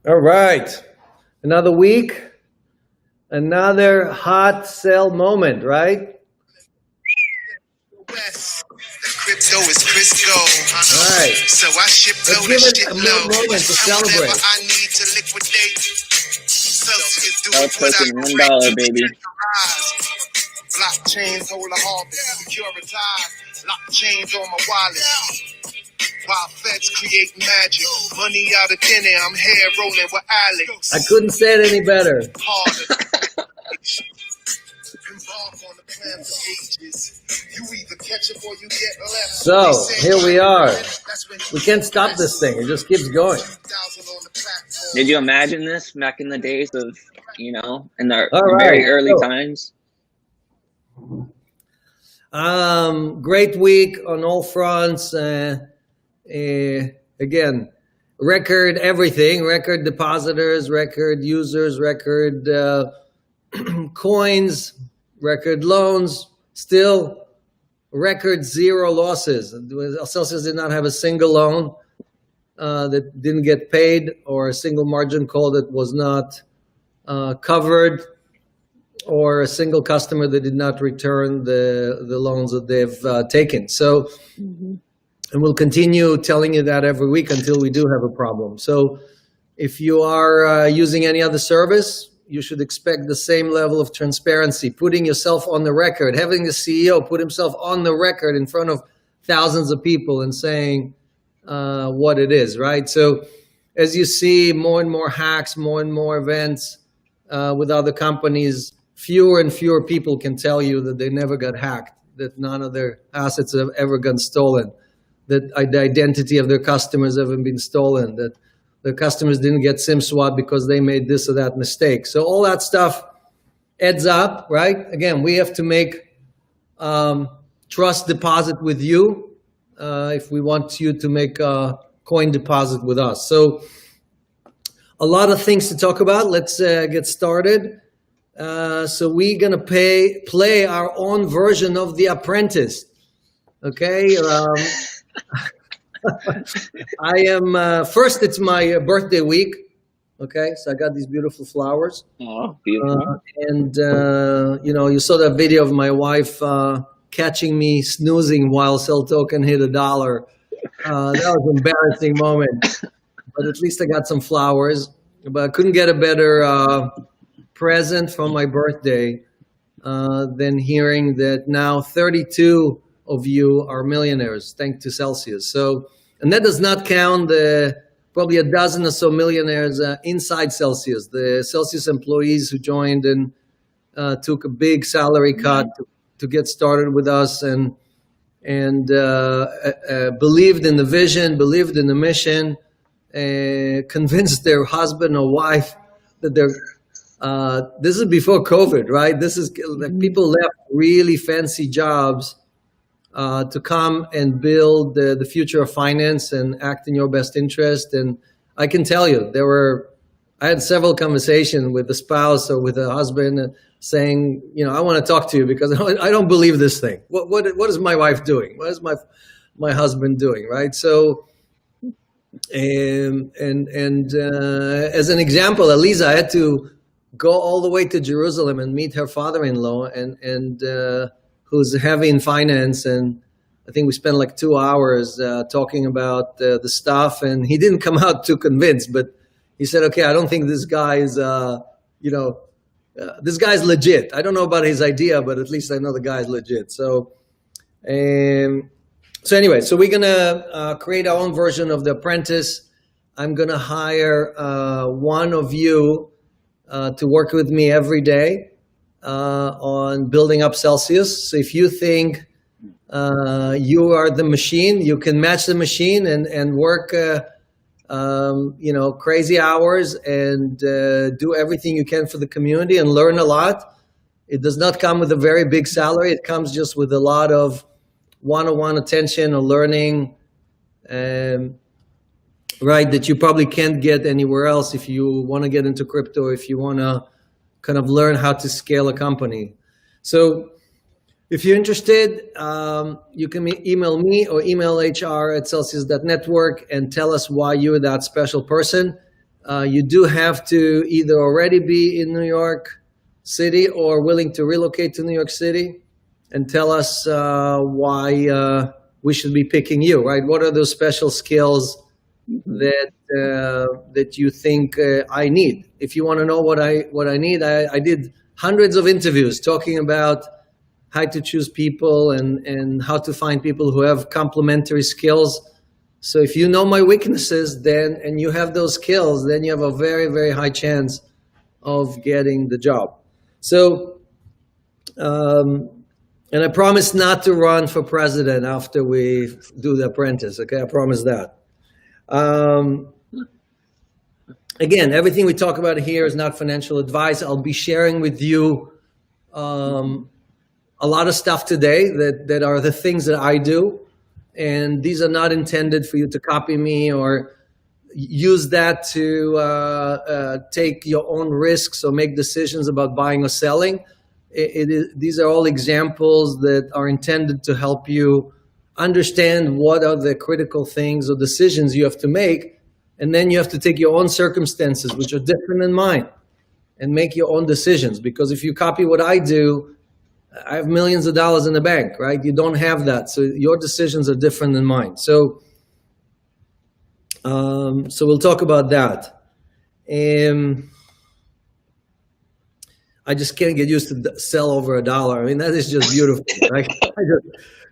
All right. Another week, another hot sell moment, right? West. Crypto is Crisco. All right. So I ship Let's low to give it shit a low. moment to And whatever celebrate. I need to liquidate. Celsius All doing what I token do. $1, baby. Blockchains hold a harvest, securitized. Blockchains on my wallet. While feds create magic, money out of thin air, I'm hair rolling with Alex. I couldn't say it any better. Harder. Embark on the plans of ages. You either catch up or you get left. So, here we are. We can't stop this thing. It just keeps going. Did you imagine this back in the days of, in the All very right. early So, times? great week on all fronts. Again, record everything, record depositors, record users, record coins, record loans, still record zero losses. Celsius did not have a single loan that didn't get paid, or a single margin call that was not covered, or a single customer that did not return the loans that they've taken. So, and we'll continue telling you that every week until we do have a problem. So if you are using any other service, you should expect the same level of transparency, putting yourself on the record, having the CEO put himself on the record in front of thousands of people and saying what it is, right? So as you see more and more hacks, more and more events with other companies, fewer and fewer people can tell you that they never got hacked, that none of their assets have ever gotten stolen, that the identity of their customers haven't been stolen, that the customers didn't get SIM swap because they made this or that mistake. So all that stuff adds up, right? Again, we have to make trust deposit with you if we want you to make a coin deposit with us. So a lot of things to talk about. Let's get started. So we're gonna play our own version of The Apprentice. Okay. I am first. It's my birthday week. Okay, so I got these beautiful flowers. Oh, beautiful. And you saw that video of my wife catching me snoozing while Sell Token hit $1. That was an embarrassing moment. But at least I got some flowers. But I couldn't get a better present for my birthday than hearing that now 32 of you are millionaires thanks to Celsius. So, and that does not count the probably a dozen or so millionaires inside Celsius, the Celsius employees who joined and took a big salary cut to get started with us and believed in the vision, believed in the mission, convinced their husband or wife that they're this is before COVID, right? This is like people left really fancy jobs to come and build the future of finance and act in your best interest. And I can tell you, I had several conversations with a spouse or with a husband saying, I want to talk to you because I don't believe this thing. What is my wife doing? What is my husband doing, right? So, and as an example, Eliza, I had to go all the way to Jerusalem and meet her father-in-law and who's heavy in finance. And I think we spent like 2 hours talking about the stuff, and he didn't come out too convinced, but he said, okay, I don't think this guy is, this guy's legit. I don't know about his idea, but at least I know the guy's legit. So anyway, so we're going to create our own version of The Apprentice. I'm going to hire one of you to work with me every day on building up Celsius. So if you think you are the machine, you can match the machine and work crazy hours and do everything you can for the community and learn a lot. It does not come with a very big salary. It comes just with a lot of one-on-one attention or learning, right, that you probably can't get anywhere else if you want to get into crypto, if you want to kind of learn how to scale a company. So if you're interested, you can email me or email HR@celsius.network and tell us why you're that special person. You do have to either already be in New York City or willing to relocate to New York City, and tell us why we should be picking you, right? What are those special skills that you think I need? If you want to know what I need, I did hundreds of interviews talking about how to choose people and how to find people who have complementary skills. So if you know my weaknesses, then and you have those skills, then you have a very, very high chance of getting the job. So, and I promise not to run for president after we do the apprentice. Okay, I promise that. Again, everything we talk about here is not financial advice. I'll be sharing with you a lot of stuff today that are the things that I do. And these are not intended for you to copy me or use that to take your own risks or make decisions about buying or selling. These are all examples that are intended to help you understand what are the critical things or decisions you have to make. And then you have to take your own circumstances, which are different than mine, and make your own decisions. Because if you copy what I do, I have millions of dollars in the bank, right? You don't have that. So your decisions are different than mine. So we'll talk about that. I just can't get used to sell over $1. I mean, that is just beautiful. Right? I just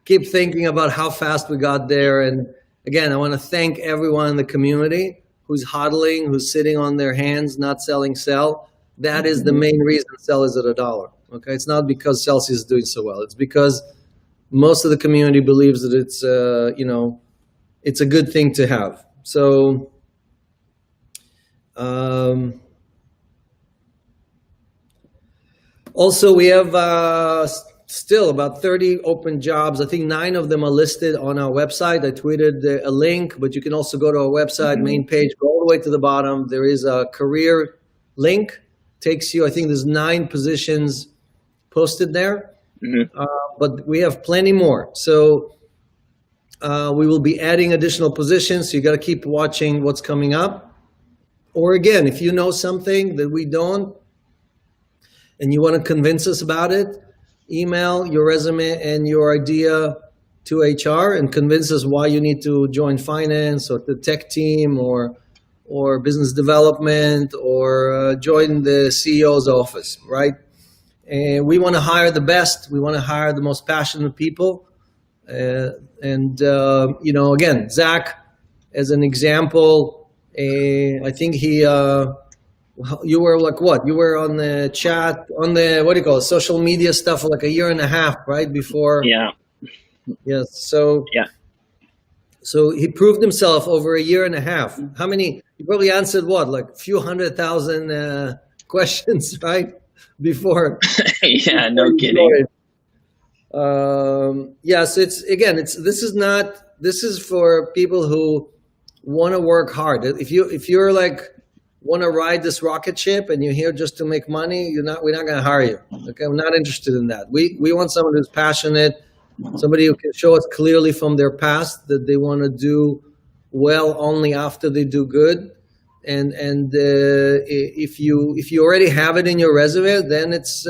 keep thinking about how fast we got there. And again, I want to thank everyone in the community who's hodling, who's sitting on their hands, not selling sell. That is the main reason sell is at $1. Okay, it's not because Celsius is doing so well. It's because most of the community believes that it's it's a good thing to have. So also we have still about 30 open jobs. I think 9 of them are listed on our website. I tweeted a link, but you can also go to our website main page, go all the way to the bottom. There is a career link. Takes you, I think there's 9 positions posted there, but we have plenty more. So we will be adding additional positions. So you got to keep watching what's coming up. Or again, if you know something that we don't, and you want to convince us about it, email your resume and your idea to HR and convince us why you need to join finance or the tech team or business development or join the CEO's office, right? And we want to hire the best. We want to hire the most passionate people. Again, Zach, as an example, I think you were like what? You were on the chat, on the, what do you call it, social media stuff for like a year and a half, right? Before. Yeah. Yes. So. Yeah. So he proved himself over a year and a half. How many? He probably answered what, like a few 100,000 questions, right? Before. Yeah, no kidding. So this is for people who want to work hard. If you're like want to ride this rocket ship and you're here just to make money, we're not going to hire you. Okay, we're not interested in that. We want someone who's passionate, somebody who can show us clearly from their past that they want to do well only after they do good. And if you already have it in your resume, then it's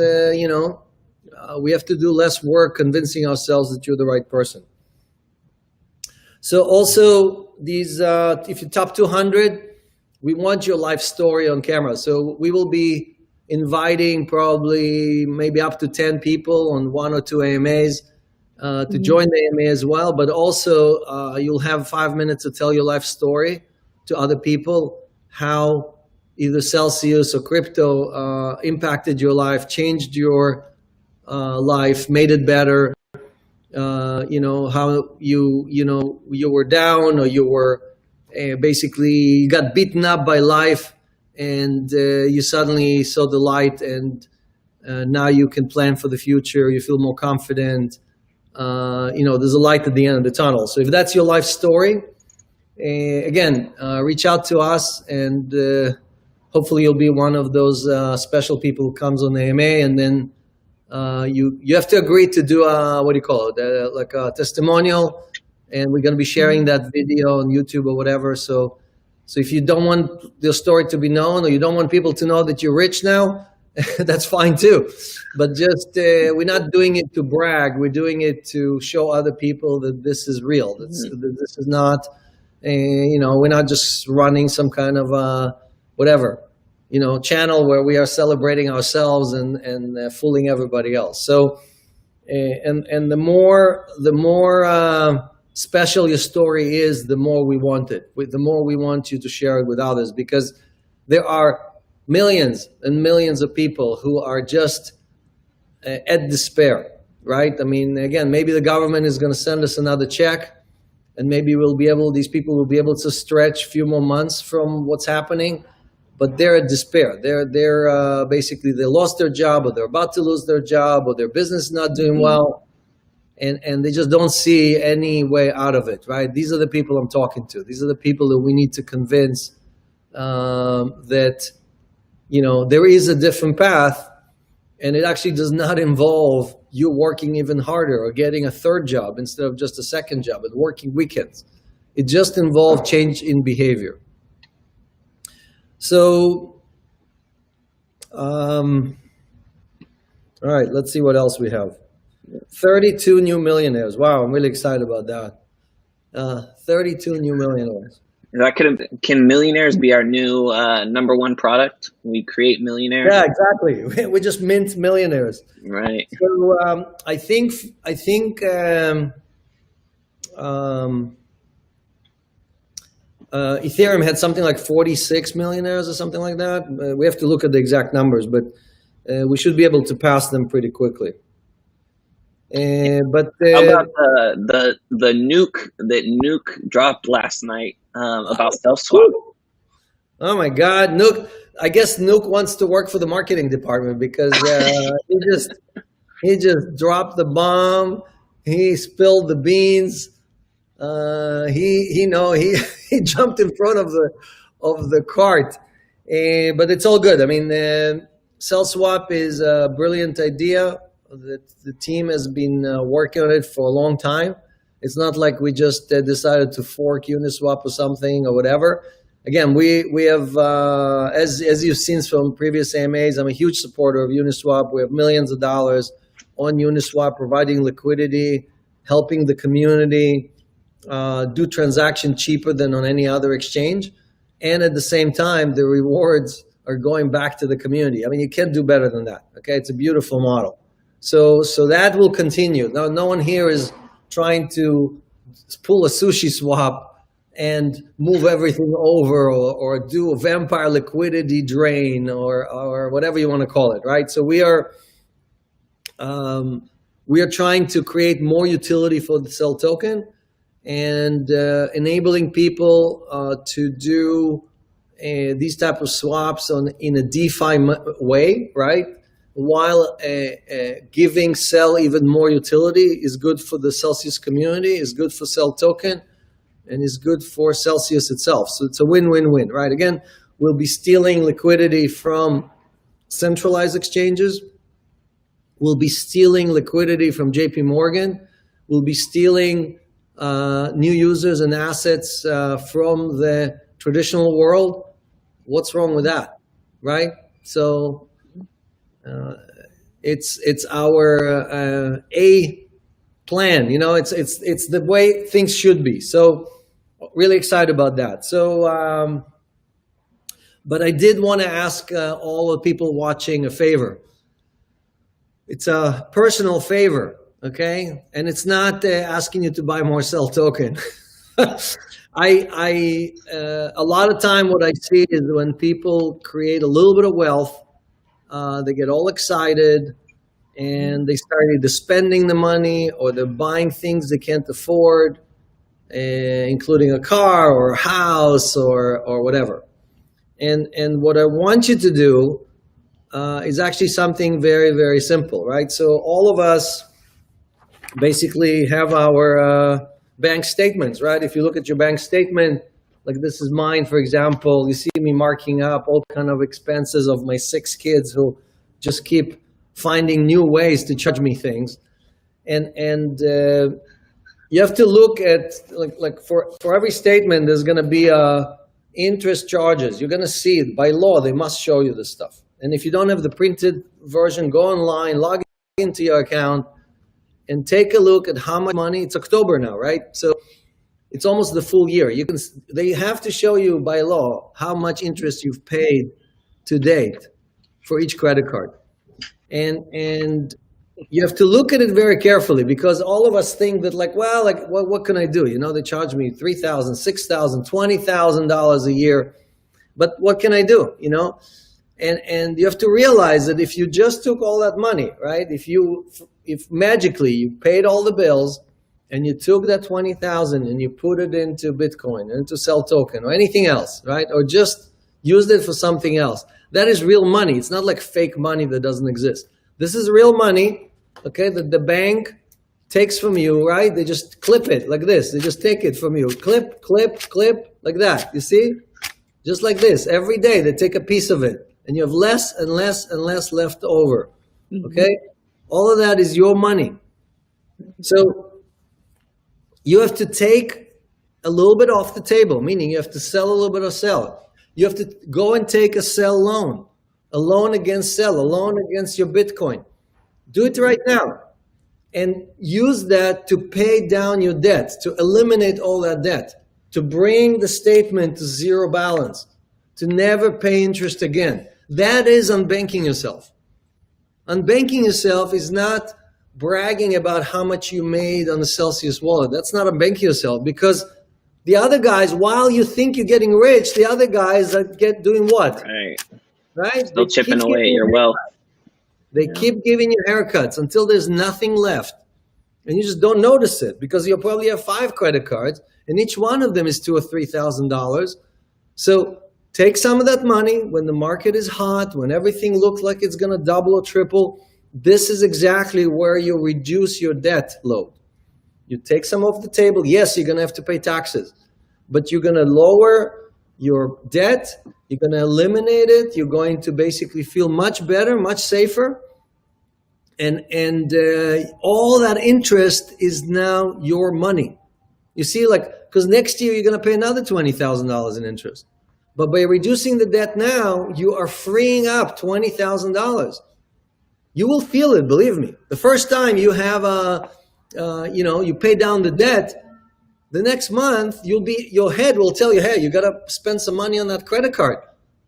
we have to do less work convincing ourselves that you're the right person. So also these, if you top 200, we want your life story on camera. So we will be inviting probably maybe up to 10 people on 1 or 2 AMAs to join the AMA as well. But also you'll have 5 minutes to tell your life story to other people, how either Celsius or crypto impacted your life, changed your life, made it better. How you were down, or you were basically you got beaten up by life, and you suddenly saw the light, and now you can plan for the future. You feel more confident. There's a light at the end of the tunnel. So if that's your life story, again, reach out to us, and hopefully you'll be one of those special people who comes on the AMA, and then you have to agree to do like a testimonial, and we're going to be sharing that video on YouTube or whatever. So So if you don't want your story to be known, or you don't want people to know that you're rich now, that's fine too. But just we're not doing it to brag. We're doing it to show other people that this is real. That this is not, we're not just running some kind of whatever, channel where we are celebrating ourselves and fooling everybody else. So, and the more special your story is, the more we want it. The more we want you to share it with others, because there are millions and millions of people who are just at despair, right? I mean, again, maybe the government is going to send us another check, and maybe these people will be able to stretch a few more months from what's happening, but they're at despair. They're basically, they lost their job, or they're about to lose their job, or their business is not doing well. And they just don't see any way out of it, right? These are the people I'm talking to. These are the people that we need to convince that, there is a different path, and it actually does not involve you working even harder or getting a third job instead of just a second job and working weekends. It just involves change in behavior. So, all right, let's see what else we have. 32 new millionaires. Wow, I'm really excited about that. 32 new millionaires. Can millionaires be our new number one product? We create millionaires. Yeah, exactly. We just mint millionaires. Right. So I think Ethereum had something like 46 millionaires or something like that. We have to look at the exact numbers, but we should be able to pass them pretty quickly. How about the nuke that Nuke dropped last night about self-swap? Oh my God, Nuke! I guess Nuke wants to work for the marketing department, because he just dropped the bomb. He spilled the beans. He jumped in front of the cart. But it's all good. I mean, self-swap is a brilliant idea. The team has been working on it for a long time. It's not like we just decided to fork Uniswap or something or whatever. Again, we have, as you've seen from previous AMAs, I'm a huge supporter of Uniswap. We have millions of dollars on Uniswap, providing liquidity, helping the community do transaction cheaper than on any other exchange. And at the same time, the rewards are going back to the community. I mean, you can't do better than that. Okay, it's a beautiful model. So that will continue. Now, no one here is trying to pull a sushi swap and move everything over, or do a vampire liquidity drain, or whatever you want to call it, right? So we are trying to create more utility for the Cell token, and enabling people to do these type of swaps in a DeFi way, right? While giving Cell even more utility is good for the Celsius community, is good for Cell token, and is good for Celsius itself. So it's a win-win-win, right? Again, we'll be stealing liquidity from centralized exchanges. We'll be stealing liquidity from JP Morgan. We'll be stealing new users and assets from the traditional world. What's wrong with that, right? So it's our A plan. It's the way things should be. So really excited about that. So, but I did want to ask all the people watching a favor. It's a personal favor, okay? And it's not asking you to buy more Cell token. A lot of time what I see is when people create a little bit of wealth, they get all excited and they start either spending the money or they're buying things they can't afford, including a car or a house or whatever. And what I want you to do is actually something very, very simple, right? So all of us basically have our bank statements, right? If you look at your bank statement, like this is mine, for example, you see me marking up all kind of expenses of my 6 kids who just keep finding new ways to charge me things. And you have to look at, like for every statement, there's going to be a interest charges. You're going to see it by law. They must show you this stuff. And if you don't have the printed version, go online, log into your account, and take a look at how much money. It's October now, right? So it's almost the full year. They have to show you by law how much interest you've paid to date for each credit card. And you have to look at it very carefully, because all of us think that what can I do? They charge me $3,000, $6,000, $20,000 a year, but what can I do? And you have to realize that if you just took all that money, right? If magically you paid all the bills and you took that 20,000 and you put it into Bitcoin, into Cell Token or anything else, right? Or just used it for something else, that is real money. It's not like fake money that doesn't exist. This is real money, okay, that the bank takes from you, right? They just clip it like this. They just take it from you. Clip, clip, clip, like that. You see? Just like this. Every day they take a piece of it. And you have less and less and less left over, okay? All of that is your money. So you have to take a little bit off the table, meaning you have to sell a little bit or sell. You have to go and take a sell loan, a loan against sell, a loan against your Bitcoin. Do it right now and use that to pay down your debt, to eliminate all that debt, to bring the statement to zero balance, to never pay interest again. That is unbanking yourself. Unbanking yourself is not bragging about how much you made on the Celsius wallet. That's not unbanking yourself, because the other guys, while you think you're getting rich, the other guys are doing what? Right? Still chipping away at your wealth. They keep giving you haircuts until there's nothing left. And you just don't notice it, because you'll probably have 5 credit cards and each one of them is $2,000 or $3,000. So take some of that money when the market is hot, when everything looks like it's going to double or triple. This is exactly where you reduce your debt load. You take some off the table. Yes, you're going to have to pay taxes, but you're going to lower your debt. You're going to eliminate it. You're going to basically feel much better, much safer. And all that interest is now your money. You see, because next year you're going to pay another $20,000 in interest. But by reducing the debt now, you are freeing up $20,000. You will feel it, believe me. The first time you have you pay down the debt, the next month your head will tell you, hey, you got to spend some money on that credit card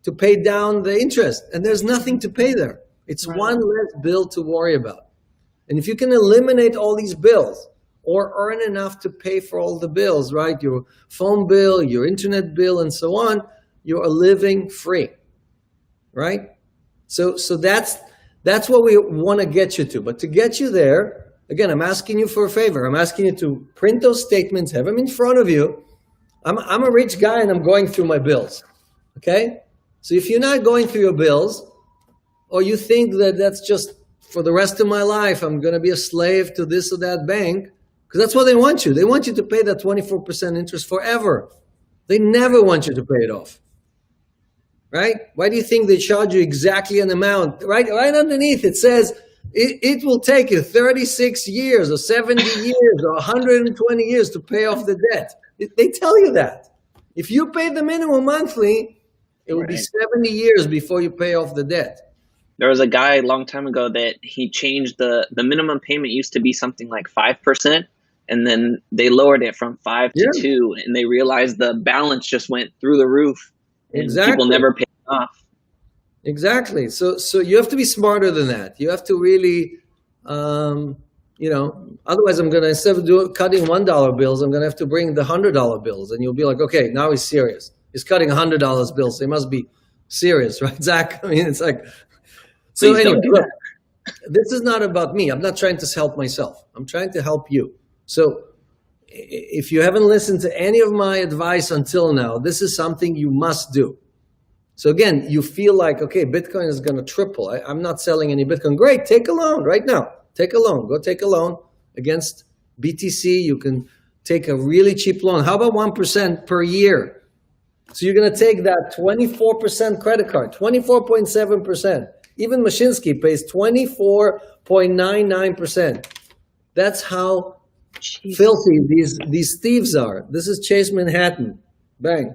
to pay down the interest. And there's nothing to pay there. It's one less bill to worry about. And if you can eliminate all these bills or earn enough to pay for all the bills, right? Your phone bill, your internet bill, and so on, you are living free, right? So that's what we want to get you to. But to get you there, again, I'm asking you for a favor. I'm asking you to print those statements, have them in front of you. I'm a rich guy and I'm going through my bills, okay? So if you're not going through your bills, or you think that that's just for the rest of my life, I'm going to be a slave to this or that bank, because that's what they want you. They want you to pay that 24% interest forever. They never want you to pay it off. Right? Why do you think they charge you exactly an amount? Right underneath it says it will take you 36 years or 70 years or 120 years to pay off the debt. They tell you that. If you pay the minimum monthly, it will be 70 years before you pay off the debt. There was a guy a long time ago that he changed the minimum payment used to be something like 5%. And then they lowered it from 5 to 2, and they realized the balance just went through the roof. And people never pay off. Exactly. So you have to be smarter than that. You have to really, otherwise I'm going to, instead of cutting $1 bills, I'm going to have to bring the $100 bills. And you'll be like, okay, now he's serious. He's cutting $100 bills. So he must be serious, right, Zach? I mean, it's like, so anyway, look, this is not about me. I'm not trying to help myself. I'm trying to help you. So if you haven't listened to any of my advice until now, this is something you must do. So again, you feel like, okay, Bitcoin is going to triple. I'm not selling any Bitcoin. Great, take a loan right now. Take a loan. Go take a loan against BTC. You can take a really cheap loan. How about 1% per year? So you're going to take that 24% credit card, 24.7%. Even Mashinsky pays 24.99%. That's how filthy these thieves are. This is Chase Manhattan Bank.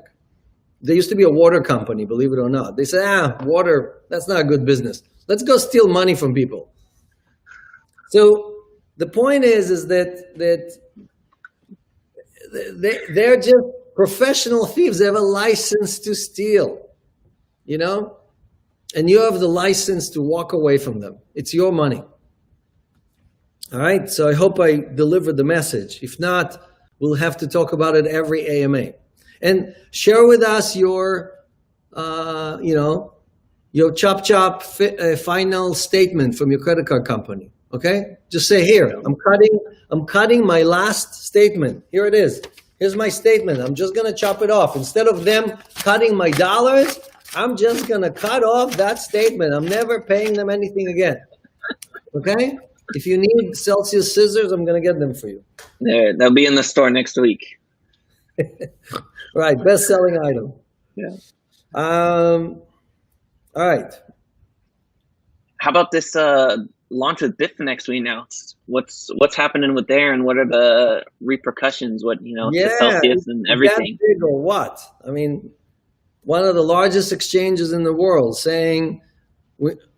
There used to be a water company, believe it or not. They said, water, that's not a good business. Let's go steal money from people. So the point is that they're just professional thieves. They have a license to steal, you know? And you have the license to walk away from them. It's your money. All right? So I hope I delivered the message. If not, we'll have to talk about it every AMA. And share with us your, your chop final statement from your credit card company. Okay? Just say, here, I'm cutting my last statement. Here it is. Here's my statement. I'm just going to chop it off. Instead of them cutting my dollars, I'm just going to cut off that statement. I'm never paying them anything again. Okay? If you need Celsius scissors, I'm going to get them for you. They'll be in the store next week. Right. Best-selling item. Yeah. All right. How about this launch with Bitfinex we announced? What's happening with there, and what are the repercussions? To Celsius and everything? Big or what? I mean, one of the largest exchanges in the world saying,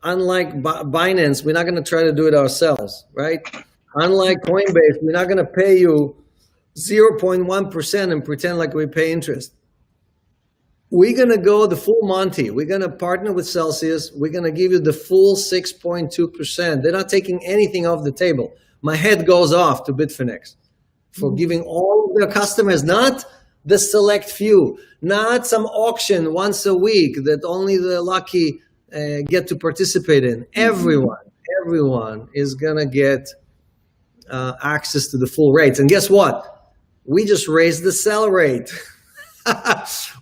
unlike Binance, we're not going to try to do it ourselves, right? Unlike Coinbase, we're not going to pay you 0.1% and pretend like we pay interest. We're going to go the full Monty. We're going to partner with Celsius. We're going to give you the full 6.2%. They're not taking anything off the table. My head goes off to Bitfinex for giving all of their customers, not the select few, not some auction once a week that only the lucky get to participate in. Everyone is going to get access to the full rates. And guess what? We just raised the sell rate.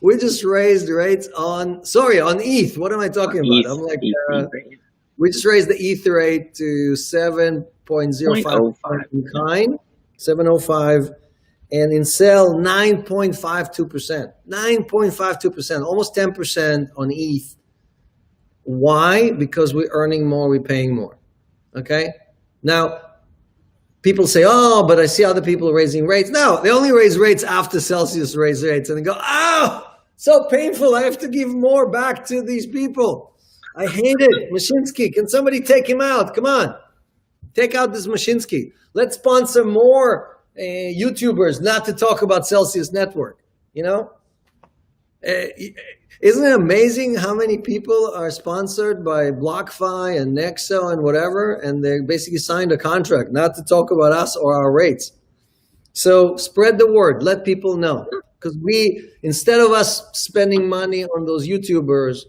We just raised rates on ETH. What am I talking about? ETH, I'm like, ETH. we just raised the ETH rate to 7.05 in kind, 7.05, and in sell 9.52%. 9.52%, almost 10% on ETH. Why? Because we're earning more, we're paying more. Okay? Now, people say, but I see other people raising rates. No, they only raise rates after Celsius raise rates. And they go, so painful. I have to give more back to these people. I hate it. Mashinsky, can somebody take him out? Come on. Take out this Mashinsky. Let's sponsor more YouTubers not to talk about Celsius Network. You know? Isn't it amazing how many people are sponsored by BlockFi and Nexo and whatever, and they basically signed a contract not to talk about us or our rates? So spread the word, let people know. Because instead of us spending money on those YouTubers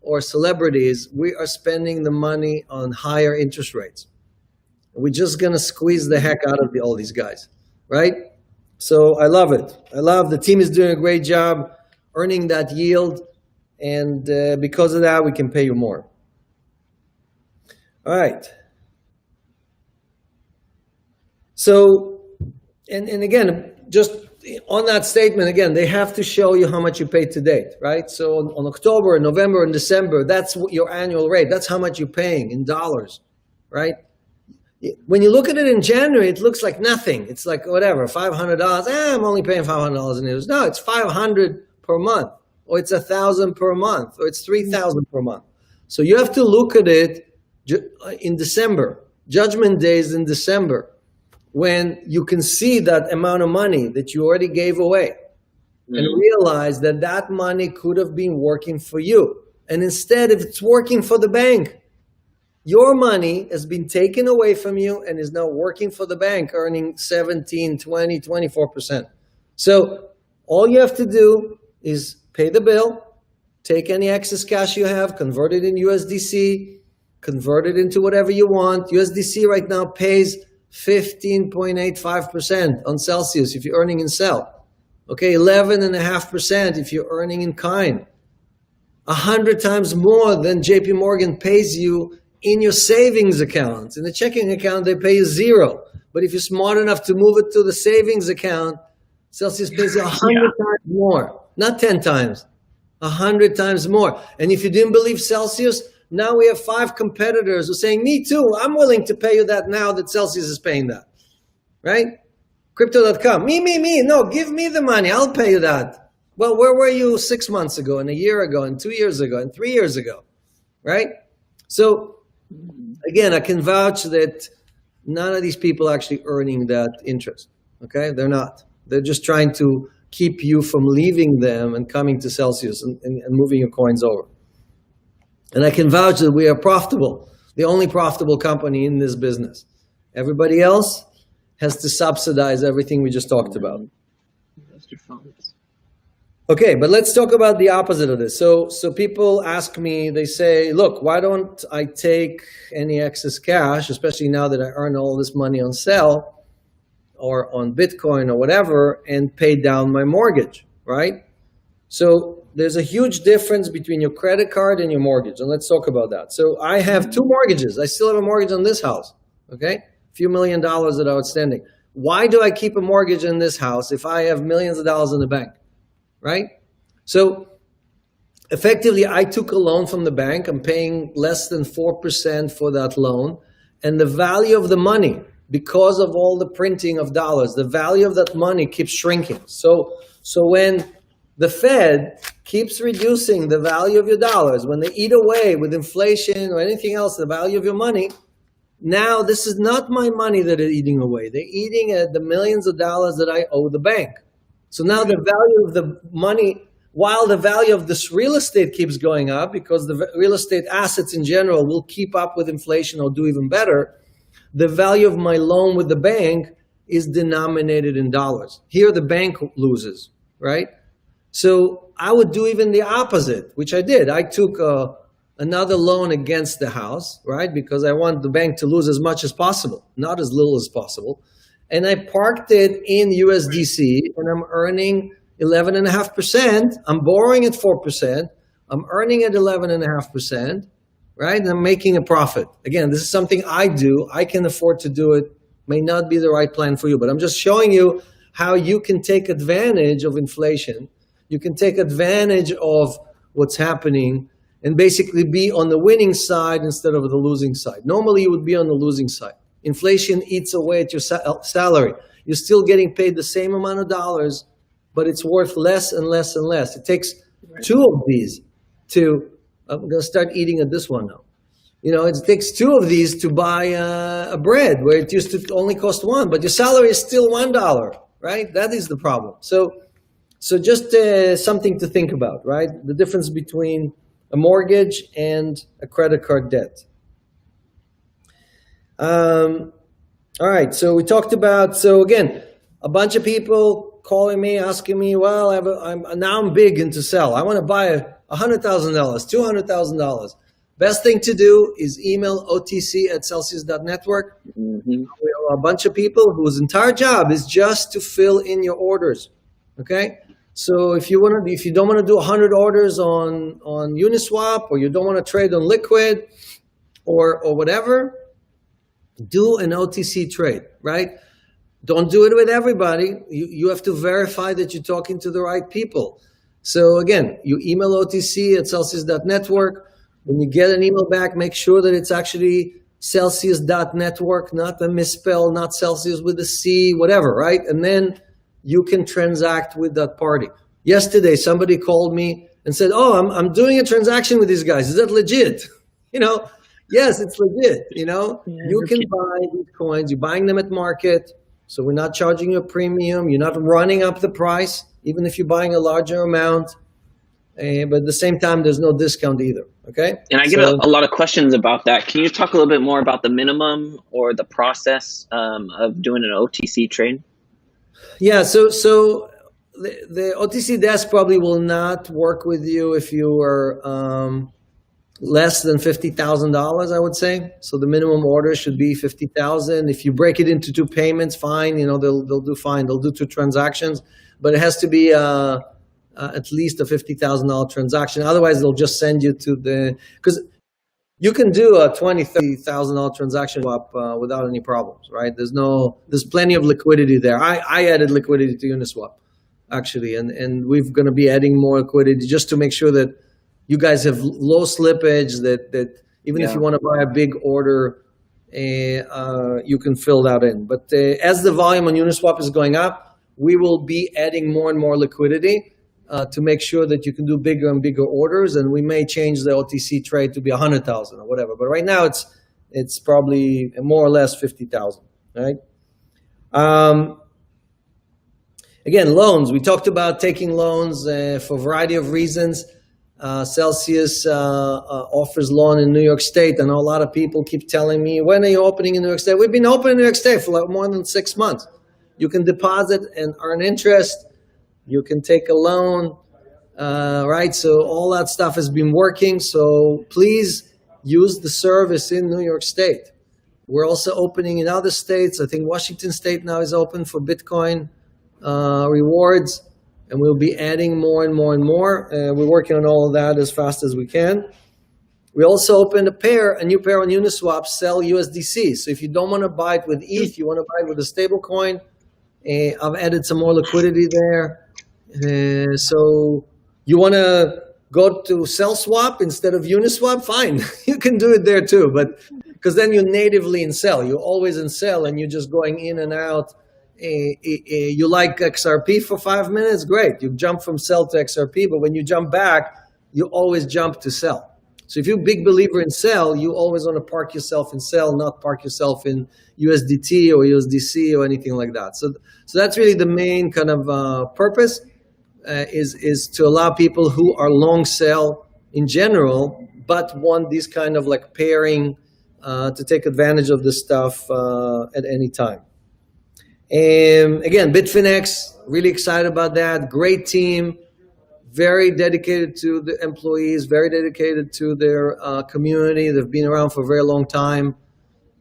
or celebrities, we are spending the money on higher interest rates. We're just going to squeeze the heck out of all these guys, right? So I love it. The team is doing a great job earning that yield, and because of that, we can pay you more. All right. So, and again, just on that statement, again, they have to show you how much you paid to date, right? So on October, November, and December, that's your annual rate. That's how much you're paying in dollars, right? When you look at it in January, it looks like nothing. It's like, whatever, $500. I'm only paying $500 in interest. No, it's $500 per month, or it's $1,000 per month, or it's $3,000 per month. So you have to look at it in December, Judgment Days in December, when you can see that amount of money that you already gave away, and realize that that money could have been working for you. And instead, if it's working for the bank, your money has been taken away from you and is now working for the bank, earning 17, 20, 24%. So all you have to do is pay the bill, take any excess cash you have, convert it in USDC, convert it into whatever you want. USDC right now pays 15.85% on Celsius if you're earning in sell. Okay, 11.5% if you're earning in kind. 100 times more than JP Morgan pays you in your savings account. In the checking account, they pay you $0. But if you're smart enough to move it to the savings account, Celsius pays you 100 times more. Not 10 times, 100 times more. And if you didn't believe Celsius, now we have 5 competitors who are saying, me too, I'm willing to pay you that now that Celsius is paying that, right? Crypto.com, me, no, give me the money, I'll pay you that. Well, where were you 6 months ago and a year ago and 2 years ago and 3 years ago, right? So again, I can vouch that none of these people are actually earning that interest. Okay, they're not. They're just trying to keep you from leaving them and coming to Celsius and moving your coins over. And I can vouch that we are profitable, the only profitable company in this business. Everybody else has to subsidize everything we just talked about. Investor funds. Okay, but let's talk about the opposite of this. So people ask me, they say, look, why don't I take any excess cash, especially now that I earn all this money on sell or on Bitcoin or whatever, and pay down my mortgage, right? So there's a huge difference between your credit card and your mortgage, and let's talk about that. So I have two mortgages. I still have a mortgage on this house, okay? A few $1 million that are outstanding. Why do I keep a mortgage in this house if I have millions of dollars in the bank? Right? So effectively, I took a loan from the bank. I'm paying less than 4% for that loan. And the value of the money, because of all the printing of dollars, the value of that money keeps shrinking. So when the Fed keeps reducing the value of your dollars, when they eat away with inflation or anything else, the value of your money, now this is not my money that they're eating away. They're eating at the millions of dollars that I owe the bank. So now the value of the money, while the value of this real estate keeps going up because the real estate assets in general will keep up with inflation or do even better, the value of my loan with the bank is denominated in dollars. Here the bank loses, right? So I would do even the opposite, which I did. I took another loan against the house, right? Because I want the bank to lose as much as possible, not as little as possible. And I parked it in USDC, and I'm earning 11.5%. I'm borrowing at 4%. I'm earning at 11.5%, right? And I'm making a profit. Again, this is something I do. I can afford to do it. May not be the right plan for you, but I'm just showing you how you can take advantage of inflation. You can take advantage of what's happening and basically be on the winning side instead of the losing side. Normally, you would be on the losing side. Inflation eats away at your salary. You're still getting paid the same amount of dollars, but it's worth less and less and less. It takes two of these to, I'm going to start eating at this one now. You know, it takes two of these to buy a bread where it used to only cost one, but your salary is still $1, right? That is the problem. So just something to think about, right? The difference between a mortgage and a credit card debt. All right, so we talked about, so again, a bunch of people calling me, asking me, well, now I'm big into sell. I want to buy $100,000, $200,000. Best thing to do is email otc@celsius.network. Mm-hmm. We have a bunch of people whose entire job is just to fill in your orders, okay? So if you don't want to do 100 orders on Uniswap, or you don't want to trade on Liquid or whatever, do an OTC trade, right? Don't do it with everybody. You have to verify that you're talking to the right people. So again, you email otc@celsius.network. When you get an email back, make sure that it's actually Celsius.network, not a misspell, not Celsius with a C, whatever, right? And then you can transact with that party. Yesterday, somebody called me and said, oh, I'm doing a transaction with these guys. Is that legit? You know, yes, it's legit. You know, you can buy these coins. You're buying them at market. So we're not charging you a premium. You're not running up the price, even if you're buying a larger amount. But at the same time, there's no discount either. Okay. And I get a lot of questions about that. Can you talk a little bit more about the minimum or the process of doing an OTC trade? Yeah. So the OTC desk probably will not work with you if you are less than $50,000, I would say. So the minimum order should be $50,000. If you break it into two payments, fine. You know, they'll do fine. They'll do two transactions, but it has to be at least a $50,000 transaction. Otherwise, they'll just send you to because you can do a $20,000, $30,000 transaction without any problems, right? There's plenty of liquidity there. I added liquidity to Uniswap, actually, and we're going to be adding more liquidity just to make sure that you guys have low slippage, that even if you want to buy a big order, you can fill that in. But as the volume on Uniswap is going up, we will be adding more and more liquidity. to make sure that you can do bigger and bigger orders. And we may change the OTC trade to be 100,000 or whatever. But right now it's probably more or less 50,000. Right. Again, loans. We talked about taking loans for a variety of reasons. Celsius offers loan in New York State. I know a lot of people keep telling me, when are you opening in New York State? We've been open in New York State for like more than 6 months. You can deposit and earn interest. You can take a loan, right? So all that stuff has been working. So please use the service in New York State. We're also opening in other states. I think Washington State now is open for Bitcoin rewards. And we'll be adding more and more and more. We're working on all of that as fast as we can. We also opened a new pair on Uniswap, sell USDC. So if you don't want to buy it with ETH, you want to buy it with a stable coin. I've added some more liquidity there. So you want to go to SellSwap instead of Uniswap? Fine, you can do it there too. But because then you're natively in sell. You're always in sell and you're just going in and out. You like XRP for 5 minutes? Great. You jump from sell to XRP, but when you jump back, you always jump to sell. So if you're a big believer in sell, you always want to park yourself in sell, not park yourself in USDT or USDC or anything like that. So that's really the main kind of purpose is to allow people who are long sell in general, but want this kind of like pairing to take advantage of this stuff at any time. Again, Bitfinex, really excited about that. Great team, very dedicated to the employees, very dedicated to their community. They've been around for a very long time,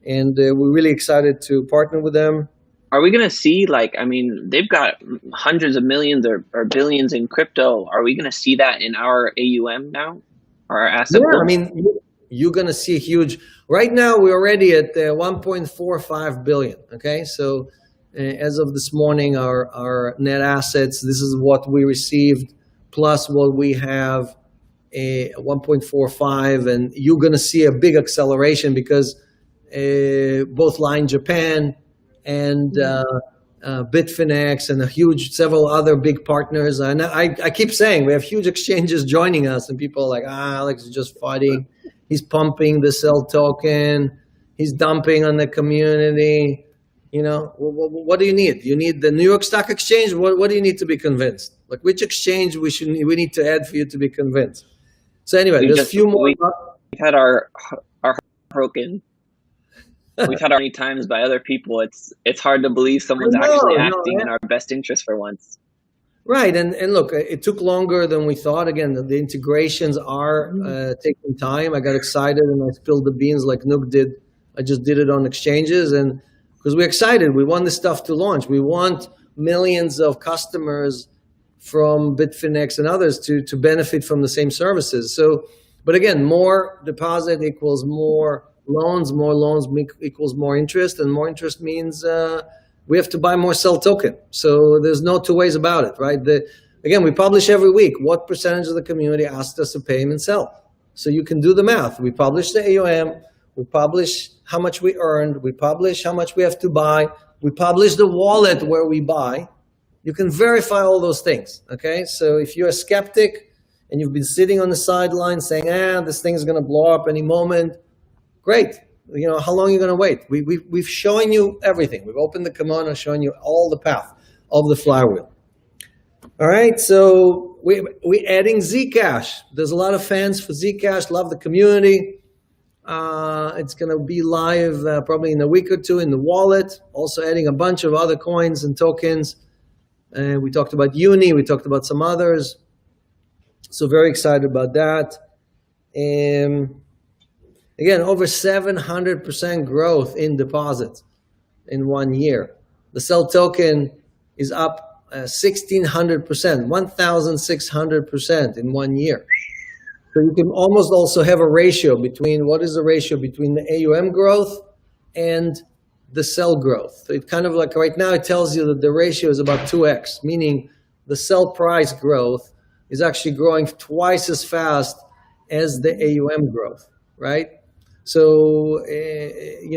and we're really excited to partner with them. Are we going to see, they've got hundreds of millions or billions in crypto. Are we going to see that in our AUM now? Our asset pool? I mean, you're going to see a huge, right now we're already at 1.45 billion, okay? So as of this morning, our net assets, this is what we received, plus what we have, 1.45, and you're going to see a big acceleration because both Line Japan and Bitfinex and several other big partners. And I keep saying we have huge exchanges joining us, and people are like, Alex is just fighting. He's pumping the sell token. He's dumping on the community. You know, what do you need? You need the New York Stock Exchange? What do you need to be convinced? Like, which exchange we need to add for you to be convinced? So anyway, there's a few more. We've had our heart broken. We've had our many times by other people. It's hard to believe someone's actually acting in our best interest for once. Right, and look, it took longer than we thought. Again, the integrations are taking time. I got excited and I spilled the beans like Nook did. I just did it on exchanges, and because we're excited, we want this stuff to launch. We want millions of customers from Bitfinex and others to benefit from the same services. So, but again, more deposit equals more loans equals more interest, and more interest means we have to buy more sell token. So there's no two ways about it, right? Again, we publish every week what percentage of the community asked us to pay and sell. So you can do the math. We publish the AUM, we publish how much we earned, we publish how much we have to buy, we publish the wallet where we buy. You can verify all those things, okay? So if you're a skeptic and you've been sitting on the sidelines saying, this thing's gonna blow up any moment, great. You know, how long are you gonna wait? We've shown you everything. We've opened the kimono, showing you all the path of the flywheel. All right, so we're adding Zcash. There's a lot of fans for Zcash, love the community. It's going to be live probably in a week or two in the wallet. Also adding a bunch of other coins and tokens. We talked about Uni. We talked about some others. So very excited about that. Again, over 700% growth in deposits in 1 year. The sell token is up 1,600%, 1,600% in 1 year. So you can almost also have a ratio between, what is the ratio between the AUM growth and the sell growth? So it kind of like right now it tells you that the ratio is about 2x, meaning the sell price growth is actually growing twice as fast as the AUM growth, right? So,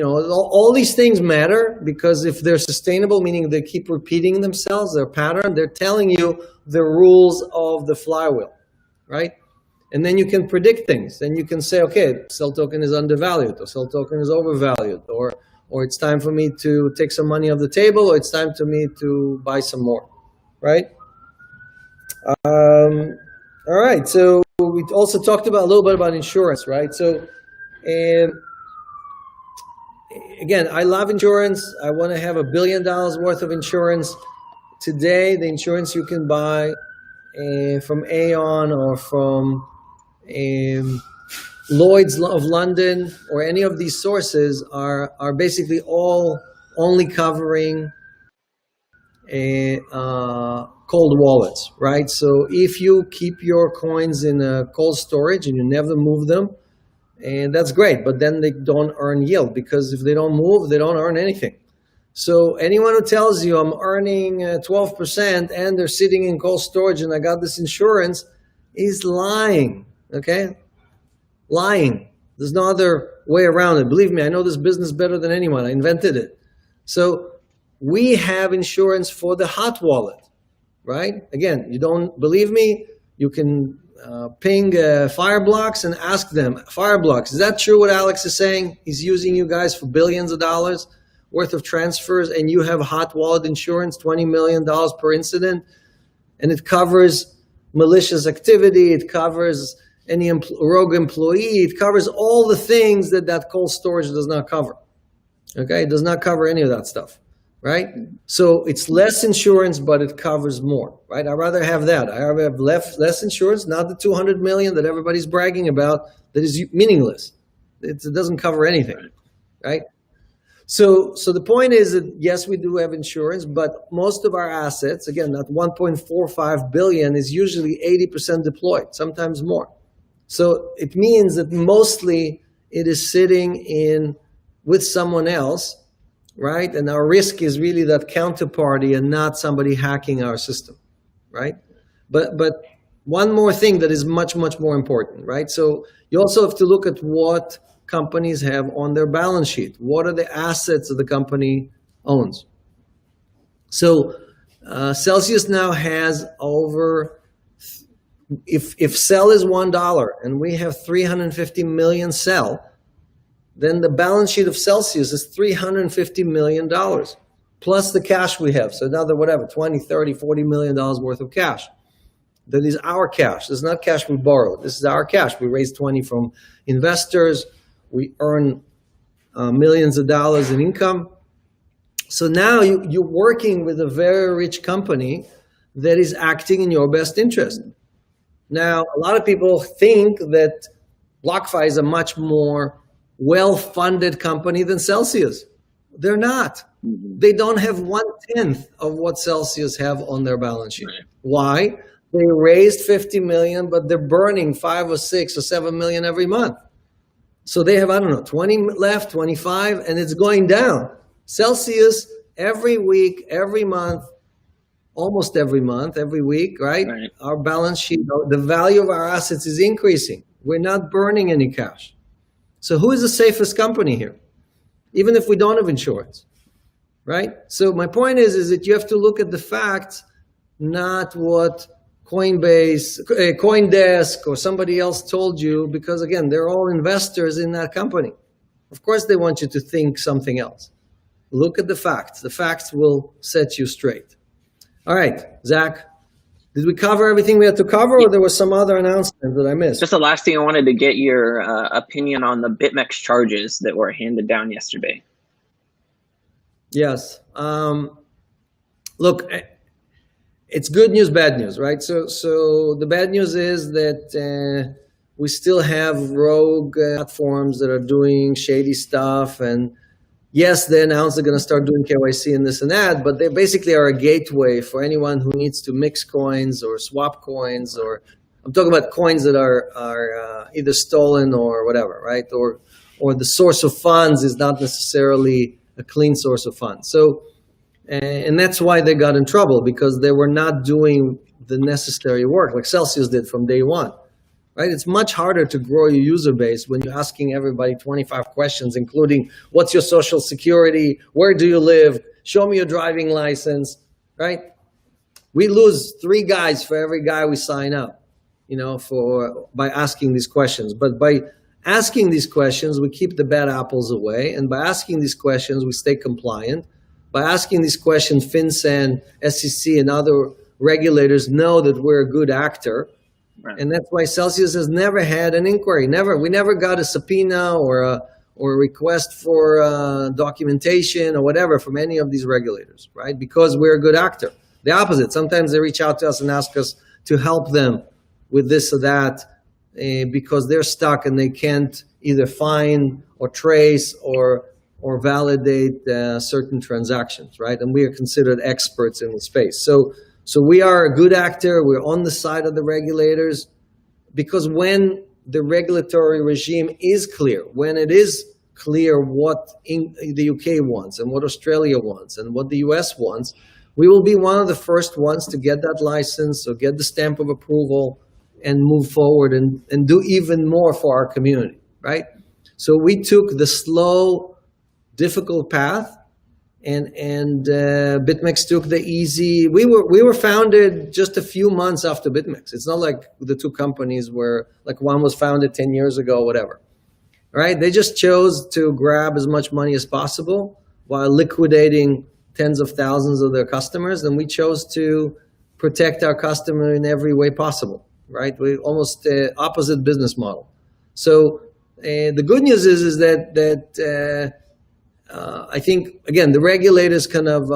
all these things matter because if they're sustainable, meaning they keep repeating themselves, their pattern, they're telling you the rules of the flywheel, right? And then you can predict things. Then you can say, okay, sell token is undervalued, or sell token is overvalued, or it's time for me to take some money off the table, or it's time for me to buy some more, right? All right. So we also talked about a little bit about insurance, right? So, again, I love insurance. I want to have $1 billion worth of insurance. Today, the insurance you can buy from Aon or from Lloyd's of London or any of these sources are basically all only covering cold wallets, right? So if you keep your coins in a cold storage and you never move them, and that's great, but then they don't earn yield because if they don't move, they don't earn anything. So anyone who tells you I'm earning 12% and they're sitting in cold storage and I got this insurance is lying, okay? Lying. There's no other way around it. Believe me, I know this business better than anyone. I invented it. So we have insurance for the hot wallet, right? Again, you don't believe me? You can ping Fireblocks and ask them, Fireblocks, is that true what Alex is saying? He's using you guys for billions of dollars worth of transfers and you have hot wallet insurance, $20 million per incident, and it covers malicious activity, it covers any rogue employee, it covers all the things that cold storage does not cover. Okay, it does not cover any of that stuff, right? So it's less insurance, but it covers more, right? I'd rather have that. I rather have less insurance, not the 200 million that everybody's bragging about that is meaningless. It doesn't cover anything, right? So the point is that yes, we do have insurance, but most of our assets, again, that 1.45 billion is usually 80% deployed, sometimes more. So it means that mostly it is sitting in with someone else, right? And our risk is really that counterparty and not somebody hacking our system, right? But one more thing that is much, much more important, right? So you also have to look at what companies have on their balance sheet. What are the assets that the company owns? So Celsius now has over, if sell is $1 and we have 350 million sell, then the balance sheet of Celsius is $350 million plus the cash we have. So another whatever, 20, 30, $40 million worth of cash. That is our cash. This is not cash we borrowed. This is our cash. We raised 20 from investors. We earn millions of dollars in income. So now you're working with a very rich company that is acting in your best interest. Now, a lot of people think that BlockFi is a much more well-funded company than Celsius. They're not. They don't have 1/10 of what Celsius have on their balance sheet. Right. Why? They raised 50 million, but they're burning 5 or 6 or 7 million every month. So they have, 20 left, 25, and it's going down. Celsius, every week, every month, almost every month, every week, right? Our balance sheet, the value of our assets is increasing. We're not burning any cash. So who is the safest company here? Even if we don't have insurance, right? So my point is that you have to look at the facts, not what Coinbase, CoinDesk, or somebody else told you, because again, they're all investors in that company. Of course, they want you to think something else. Look at the facts. The facts will set you straight. All right, Zach, did we cover everything we had to cover, or there was some other announcement that I missed? Just the last thing I wanted to get your opinion on the BitMEX charges that were handed down yesterday. Yes. Look, it's good news, bad news, right? So the bad news is that we still have rogue platforms that are doing shady stuff. And yes, they announced they're going to start doing KYC and this and that, but they basically are a gateway for anyone who needs to mix coins or swap coins, or I'm talking about coins that are either stolen or whatever, right? Or the source of funds is not necessarily a clean source of funds. So, and that's why they got in trouble, because they were not doing the necessary work like Celsius did from day one. right? It's much harder to grow your user base when you're asking everybody 25 questions, including what's your social security, where do you live, show me your driving license, right? We lose 3 guys for every guy we sign up, by asking these questions. But by asking these questions, we keep the bad apples away. And by asking these questions, we stay compliant. By asking these questions, FinCEN, SEC, and other regulators know that we're a good actor. Right. And that's why Celsius has never had an inquiry. We never got a subpoena or a request for documentation or whatever from any of these regulators, right? Because we're a good actor. The opposite. Sometimes they reach out to us and ask us to help them with this or that because they're stuck and they can't either find or trace or validate certain transactions, right? And we are considered experts in the space. So we are a good actor. We're on the side of the regulators because when the regulatory regime is clear, when it is clear what the UK wants and what Australia wants and what the US wants, we will be one of the first ones to get that license or get the stamp of approval and move forward and do even more for our community, right? So we took the slow, difficult path, and BitMEX took the easy. We were founded just a few months after BitMEX. It's not like the 2 companies were, like one was founded 10 years ago, whatever, right? They just chose to grab as much money as possible while liquidating tens of thousands of their customers, and we chose to protect our customer in every way possible, right? We almost opposite business model. So the good news is that I think, again, the regulators kind of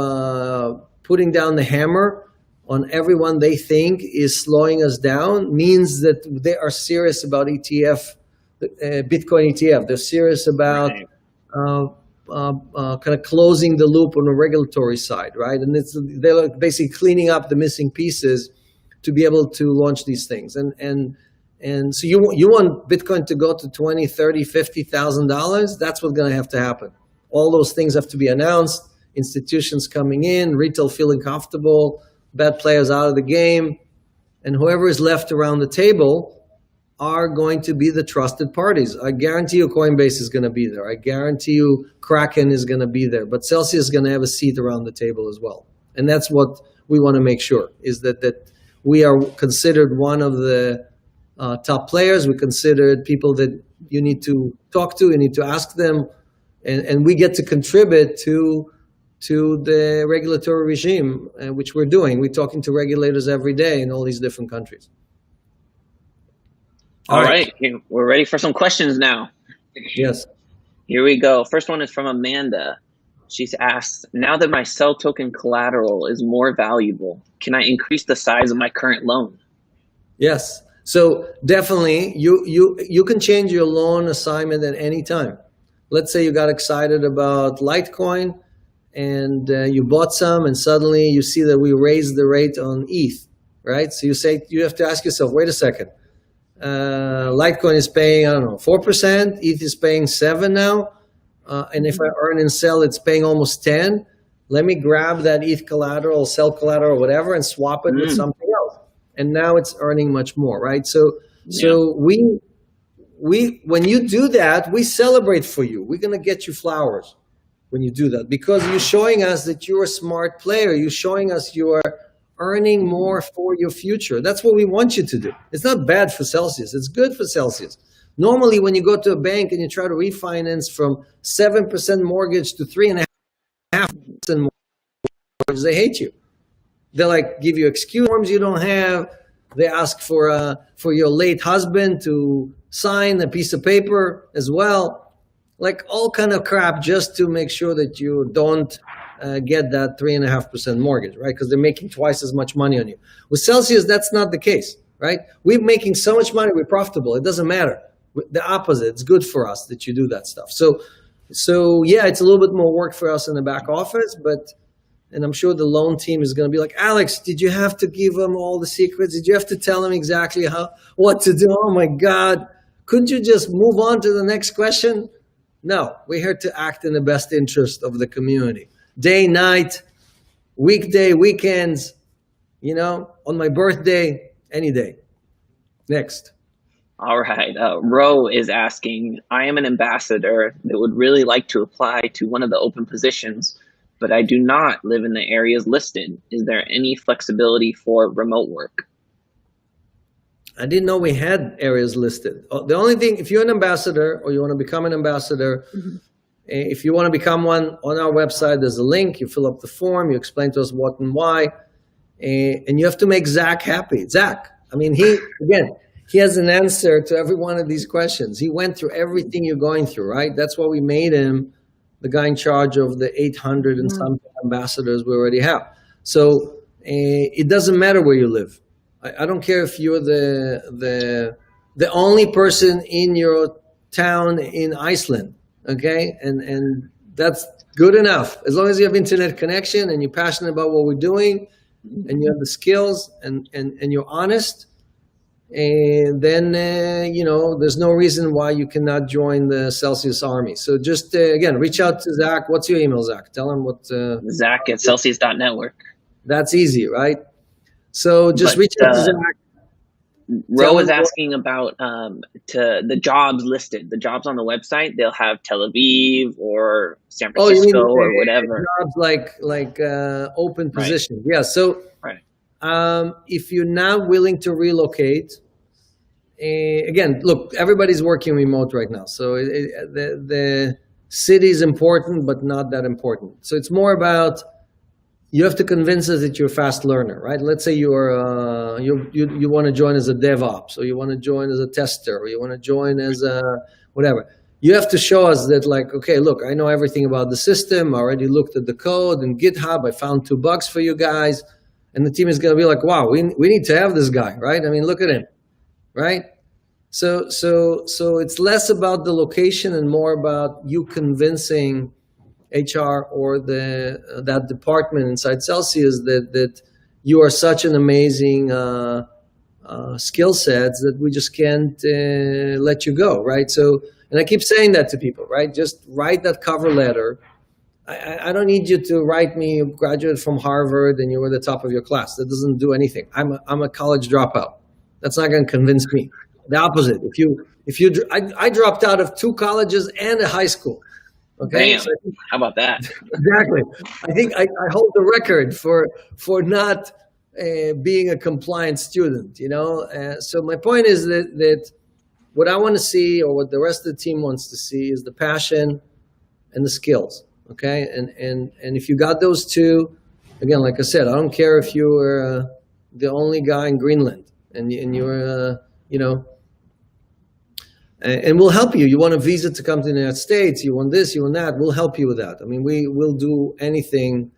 putting down the hammer on everyone they think is slowing us down means that they are serious about ETF, Bitcoin ETF. They're serious about kind of closing the loop on the regulatory side, right? And they're basically cleaning up the missing pieces to be able to launch these things. And so you want Bitcoin to go to $20, $30, $50,000? That's what's going to have to happen. All those things have to be announced, institutions coming in, retail feeling comfortable, bad players out of the game, and whoever is left around the table are going to be the trusted parties. I guarantee you Coinbase is going to be there. I guarantee you Kraken is going to be there. But Celsius is going to have a seat around the table as well. And that's what we want to make sure, is that we are considered one of the top players. We're considered people that you need to talk to, you need to ask them, and we get to contribute to the regulatory regime, which we're doing. We're talking to regulators every day in all these different countries. All right. We're ready for some questions now. Yes. Here we go. First one is from Amanda. She's asked, now that my cell token collateral is more valuable, can I increase the size of my current loan? Yes. So definitely, you can change your loan assignment at any time. Let's say you got excited about Litecoin and you bought some, and suddenly you see that we raised the rate on ETH, right? So you have to ask yourself, wait a second. Litecoin is paying, 4%. ETH is paying 7 now. And if I earn and sell, it's paying almost 10. Let me grab that ETH collateral, sell collateral, whatever, and swap it with something else. And now it's earning much more, right? So we when you do that, we celebrate for you. We're going to get you flowers when you do that, because you're showing us that you're a smart player. You're showing us you are earning more for your future. That's what we want you to do. It's not bad for Celsius. It's good for Celsius. Normally, when you go to a bank and you try to refinance from 7% mortgage to 3.5% mortgage, they hate you. They give you excuse forms you don't have. They ask for your late husband to sign a piece of paper as well, all kind of crap, just to make sure that you don't get that 3.5% mortgage, right? Because they're making twice as much money on you. With Celsius, that's not the case, right? We're making so much money, we're profitable. It doesn't matter. The opposite. It's good for us that you do that stuff. So yeah, it's a little bit more work for us in the back office, and I'm sure the loan team is going to be like, Alex, did you have to give them all the secrets? Did you have to tell them exactly what to do? Oh my God. Couldn't you just move on to the next question? No, we're here to act in the best interest of the community. Day, night, weekday, weekends, on my birthday, any day. Next. All right. Ro is asking, I am an ambassador that would really like to apply to one of the open positions, but I do not live in the areas listed. Is there any flexibility for remote work? I didn't know we had areas listed. The only thing, if you're an ambassador or you want to become an ambassador, if you want to become one, on our website, there's a link. You fill up the form, you explain to us what and why, and you have to make Zach happy. Zach, I mean, he has an answer to every one of these questions. He went through everything you're going through, right? That's why we made him the guy in charge of the 800 and something ambassadors we already have. So it doesn't matter where you live. I don't care if you're the only person in your town in Iceland, okay? And that's good enough. As long as you have internet connection and you're passionate about what we're doing and you have the skills and you're honest, and then, there's no reason why you cannot join the Celsius Army. So just, again, reach out to Zach. What's your email, Zach? Tell him what... Zach at Celsius.network. That's easy, right? So just reach out to Zach. Ro is asking about to the jobs listed. The jobs on the website, they'll have Tel Aviv or San Francisco or whatever. Jobs like open position. Right. Yeah, so... Right. If you're not willing to relocate, again, look, everybody's working remote right now. So the city is important, but not that important. So it's more about, you have to convince us that you're a fast learner, right? Let's say you want to join as a DevOps, or you want to join as a tester, or you want to join as a whatever. You have to show us that, like, okay, look, I know everything about the system. I already looked at the code in GitHub. I found 2 bugs for you guys. And the team is going to be like, wow, we need to have this guy, right? I mean, look at him, right? So it's less about the location and more about you convincing HR or that department inside Celsius that you are such an amazing skill set that we just can't let you go, right? So, and I keep saying that to people, right? Just write that cover letter. I don't need you to write me, you graduated from Harvard and you were the top of your class. That doesn't do anything. I'm a college dropout. That's not going to convince me. The opposite. I dropped out of 2 colleges and a high school. Okay. Damn. So how about that? Exactly. I think I hold the record for not being a compliant student. So my point is that what I want to see, or what the rest of the team wants to see, is the passion and the skills. Okay, and if you got those 2, again, like I said, I don't care if you were the only guy in Greenland, and you're, and we'll help you. You want a visa to come to the United States, you want this, you want that, we'll help you with that. I mean, we will do anything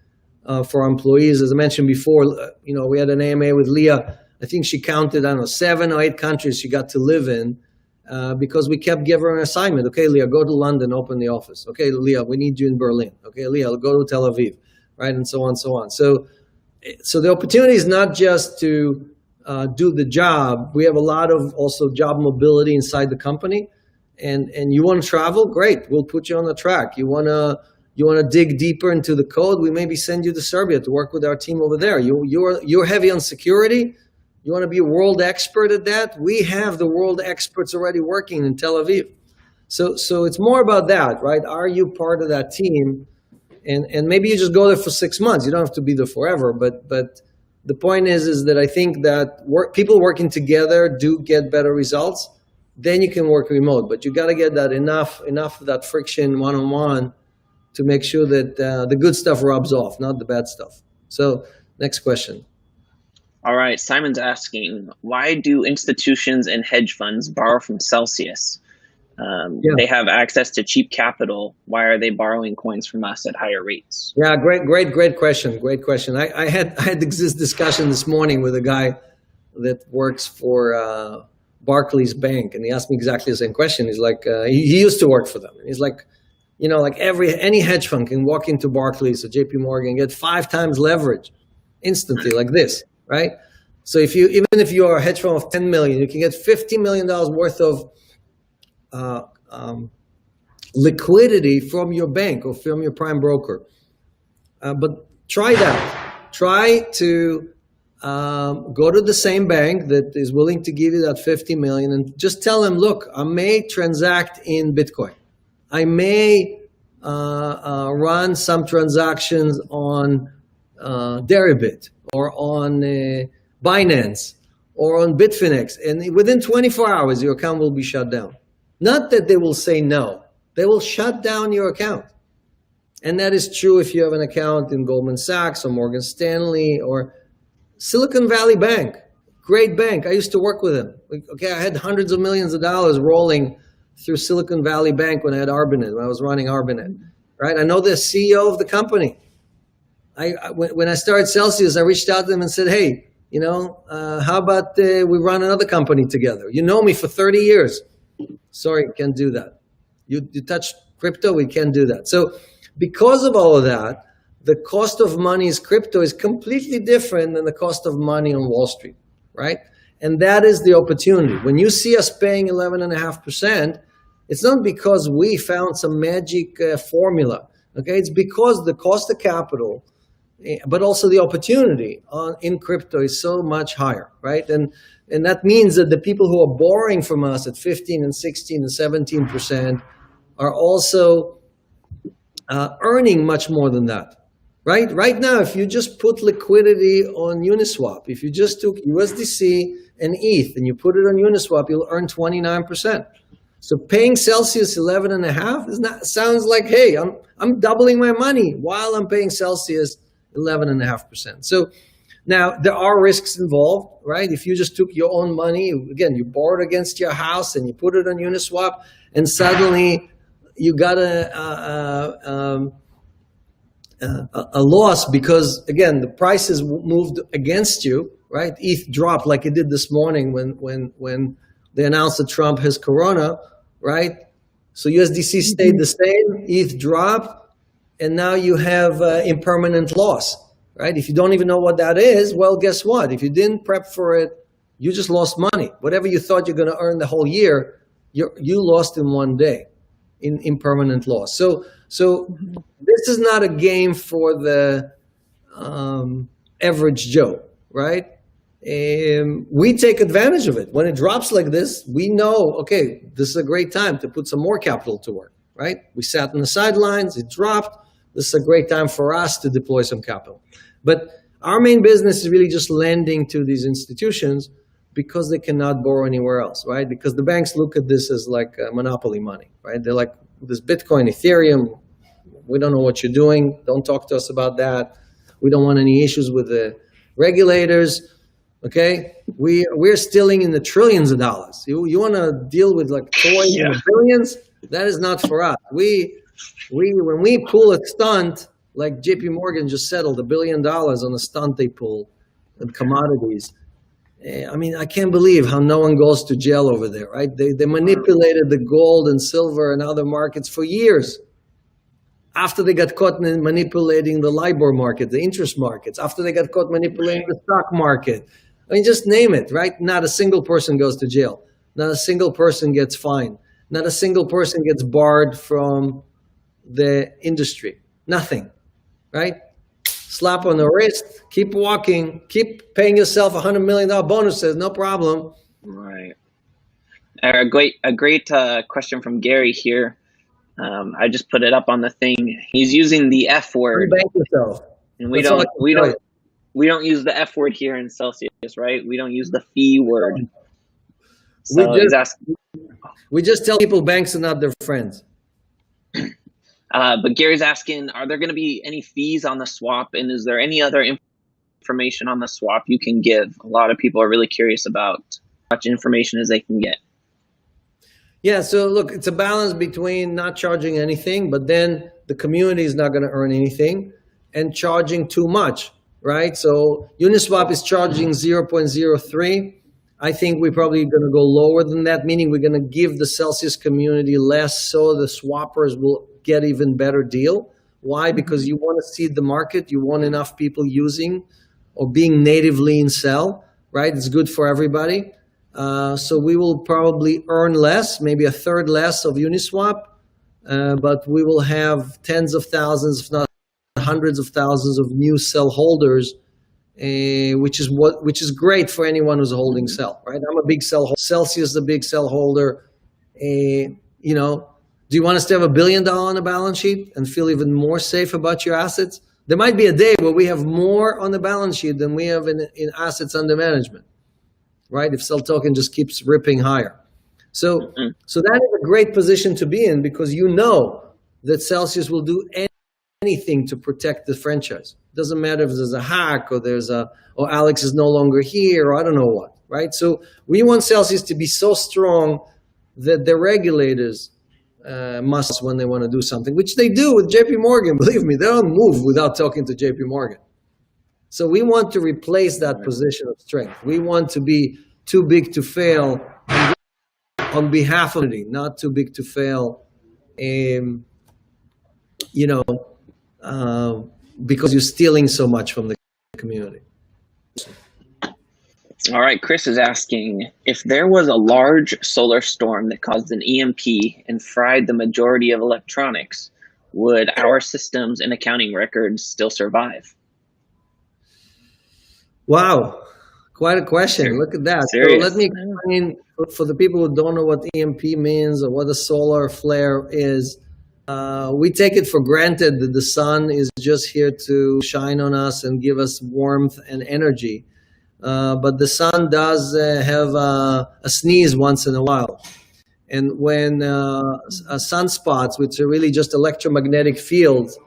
for our employees. As I mentioned before, we had an AMA with Leah. I think she counted, 7 or 8 countries she got to live in. Because we kept giving her an assignment. Okay, Leah, go to London, open the office. Okay, Leah, we need you in Berlin. Okay, Leah, go to Tel Aviv, right, and so on, so on. So the opportunity is not just to do the job. We have a lot of also job mobility inside the company, and you want to travel? Great, we'll put you on the track. You want to dig deeper into the code? We maybe send you to Serbia to work with our team over there. You're heavy on security. You want to be a world expert at that? We have the world experts already working in Tel Aviv. So it's more about that, right? Are you part of that team? And maybe you just go there for 6 months. You don't have to be there forever. But the point is that I think that people working together do get better results. Then you can work remote. But you got to get that enough of that friction one-on-one to make sure that the good stuff rubs off, not the bad stuff. So next question. All right, Simon's asking, why do institutions and hedge funds borrow from Celsius? They have access to cheap capital. Why are they borrowing coins from us at higher rates? Yeah, great question. Great question. I had this discussion this morning with a guy that works for Barclays Bank, and he asked me exactly the same question. He's like, he used to work for them, and he's like, like any hedge fund can walk into Barclays or JP Morgan and get 5 times leverage instantly, like this. Right? So even if you are a hedge fund of 10 million, you can get $50 million worth of liquidity from your bank or from your prime broker. But try that. Try to go to the same bank that is willing to give you that 50 million and just tell them, look, I may transact in Bitcoin. I may run some transactions on Deribit or on Binance or on Bitfinex, and within 24 hours, your account will be shut down. Not that they will say no. They will shut down your account. And that is true if you have an account in Goldman Sachs or Morgan Stanley or Silicon Valley Bank. Great bank. I used to work with them. Okay, I had hundreds of millions of dollars rolling through Silicon Valley Bank when I had Arbinet, when I was running Arbinet. Right? I know the CEO of the company. When I started Celsius, I reached out to them and said, hey, how about we run another company together? You know me for 30 years. Sorry, can't do that. You touch crypto, we can't do that. So because of all of that, the cost of money is crypto is completely different than the cost of money on Wall Street, right? And that is the opportunity. When you see us paying 11.5%, it's not because we found some magic formula, okay? It's because the cost of capital, but also the opportunity in crypto is so much higher, right? And that means that the people who are borrowing from us at 15 and 16 and 17% are also earning much more than that. Right now, if you just put liquidity on Uniswap, if you just took USDC and ETH and you put it on Uniswap, you'll earn 29%. So paying Celsius 11.5 sounds like, hey, I'm doubling my money while I'm paying Celsius 11.5%. So now there are risks involved, right? If you just took your own money, again, you borrowed against your house and you put it on Uniswap, and suddenly you got a loss because, again, the prices moved against you, right? ETH dropped like it did this morning when they announced that Trump has corona, right? So USDC stayed the same, ETH dropped, and now you have impermanent loss, right? If you don't even know what that is, well, guess what? If you didn't prep for it, you just lost money. Whatever you thought you're going to earn the whole year, you lost in one day in impermanent loss. So this is not a game for the average Joe, right? We take advantage of it. When it drops like this, we know, okay, this is a great time to put some more capital to work, right? We sat on the sidelines, it dropped. This is a great time for us to deploy some capital. But our main business is really just lending to these institutions because they cannot borrow anywhere else, right? Because the banks look at this as like monopoly money, right? They're like, this Bitcoin, Ethereum, we don't know what you're doing. Don't talk to us about that. We don't want any issues with the regulators, okay? We're stealing in the trillions of dollars. You want to deal with like toys in the billions? That is not for us. When we pull a stunt, like JP Morgan just settled $1 billion on a stunt they pulled in commodities. I mean, I can't believe how no one goes to jail over there, right? They manipulated the gold and silver and other markets for years. After they got caught manipulating the LIBOR market, the interest markets, after they got caught manipulating the stock market. I mean, just name it, right? Not a single person goes to jail. Not a single person gets fined. Not a single person gets barred from the industry. Nothing, right? Slap on the wrist, keep walking, keep paying yourself $100 million bonuses, no problem. Right. A great question from Gary here. I just put it up on the thing. He's using the F word. Bank yourself. And we don't use the F word here in Celsius, right? We don't use the fee word. So we just tell people banks are not their friends. But Gary's asking, are there going to be any fees on the swap? And is there any other information on the swap you can give? A lot of people are really curious about how much information as they can get. Yeah, so look, it's a balance between not charging anything, but then the community is not going to earn anything, and charging too much, right? So Uniswap is charging 0.03. I think we're probably going to go lower than that, meaning we're going to give the Celsius community less so the swappers will get even better deal. Why? Because you want to seed the market. You want enough people using or being natively in Cell, right? It's good for everybody. So we will probably earn less, maybe a third less of Uniswap, but we will have tens of thousands, if not hundreds of thousands of new Cell holders which is great for anyone who's holding cell, right? I'm a big cell holder. Celsius is a big cell holder. You know, do you want us to have $1 billion on the balance sheet and feel even more safe about your assets? There might be a day where we have more on the balance sheet than we have in assets under management, right? If cell token just keeps ripping higher. So that is a great position to be in, because you know that Celsius will do anything to protect the franchise. Doesn't matter if there's a hack or Alex is no longer here, or I don't know what, right? So we want Celsius to be so strong that the regulators must, when they want to do something, which they do with JP Morgan. Believe me, they don't move without talking to JP Morgan. So we want to replace that position of strength. We want to be too big to fail on behalf of it, not too big to fail, because you're stealing so much from the community. All right, Chris is asking, if there was a large solar storm that caused an EMP and fried the majority of electronics, would our systems and accounting records still survive? Wow, quite a question. Look at that. Serious. So let me explain for the people who don't know what EMP means or what a solar flare is. We take it for granted that the sun is just here to shine on us and give us warmth and energy. But the sun does have a sneeze once in a while. And when sunspots, which are really just electromagnetic fields,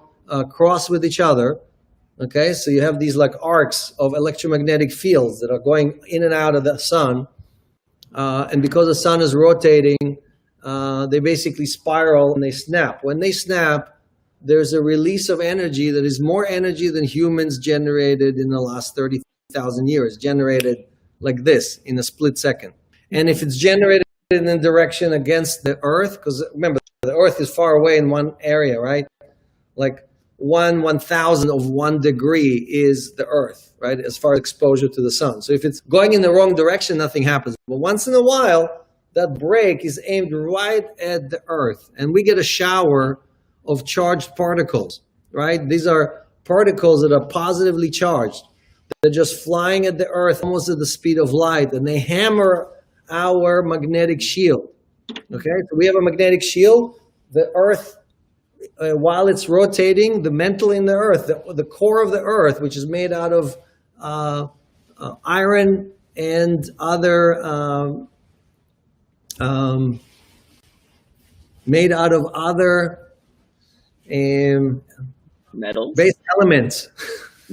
cross with each other, okay, so you have these like arcs of electromagnetic fields that are going in and out of the sun. And because the sun is rotating, they basically spiral and they snap. When they snap, there's a release of energy that is more energy than humans generated in the last 30,000 years, generated like this in a split second. And if it's generated in a direction against the Earth, because remember, the Earth is far away in one area, right? Like 1/1000 of 1 degree is the Earth, right? As far as exposure to the sun. So if it's going in the wrong direction, nothing happens. But once in a while, that break is aimed right at the Earth. And we get a shower of charged particles, right? These are particles that are positively charged. They're just flying at the Earth almost at the speed of light, and they hammer our magnetic shield. Okay, so we have a magnetic shield. The Earth, while it's rotating, the mantle in the Earth, the core of the Earth, which is made out of iron and other Metals? base elements.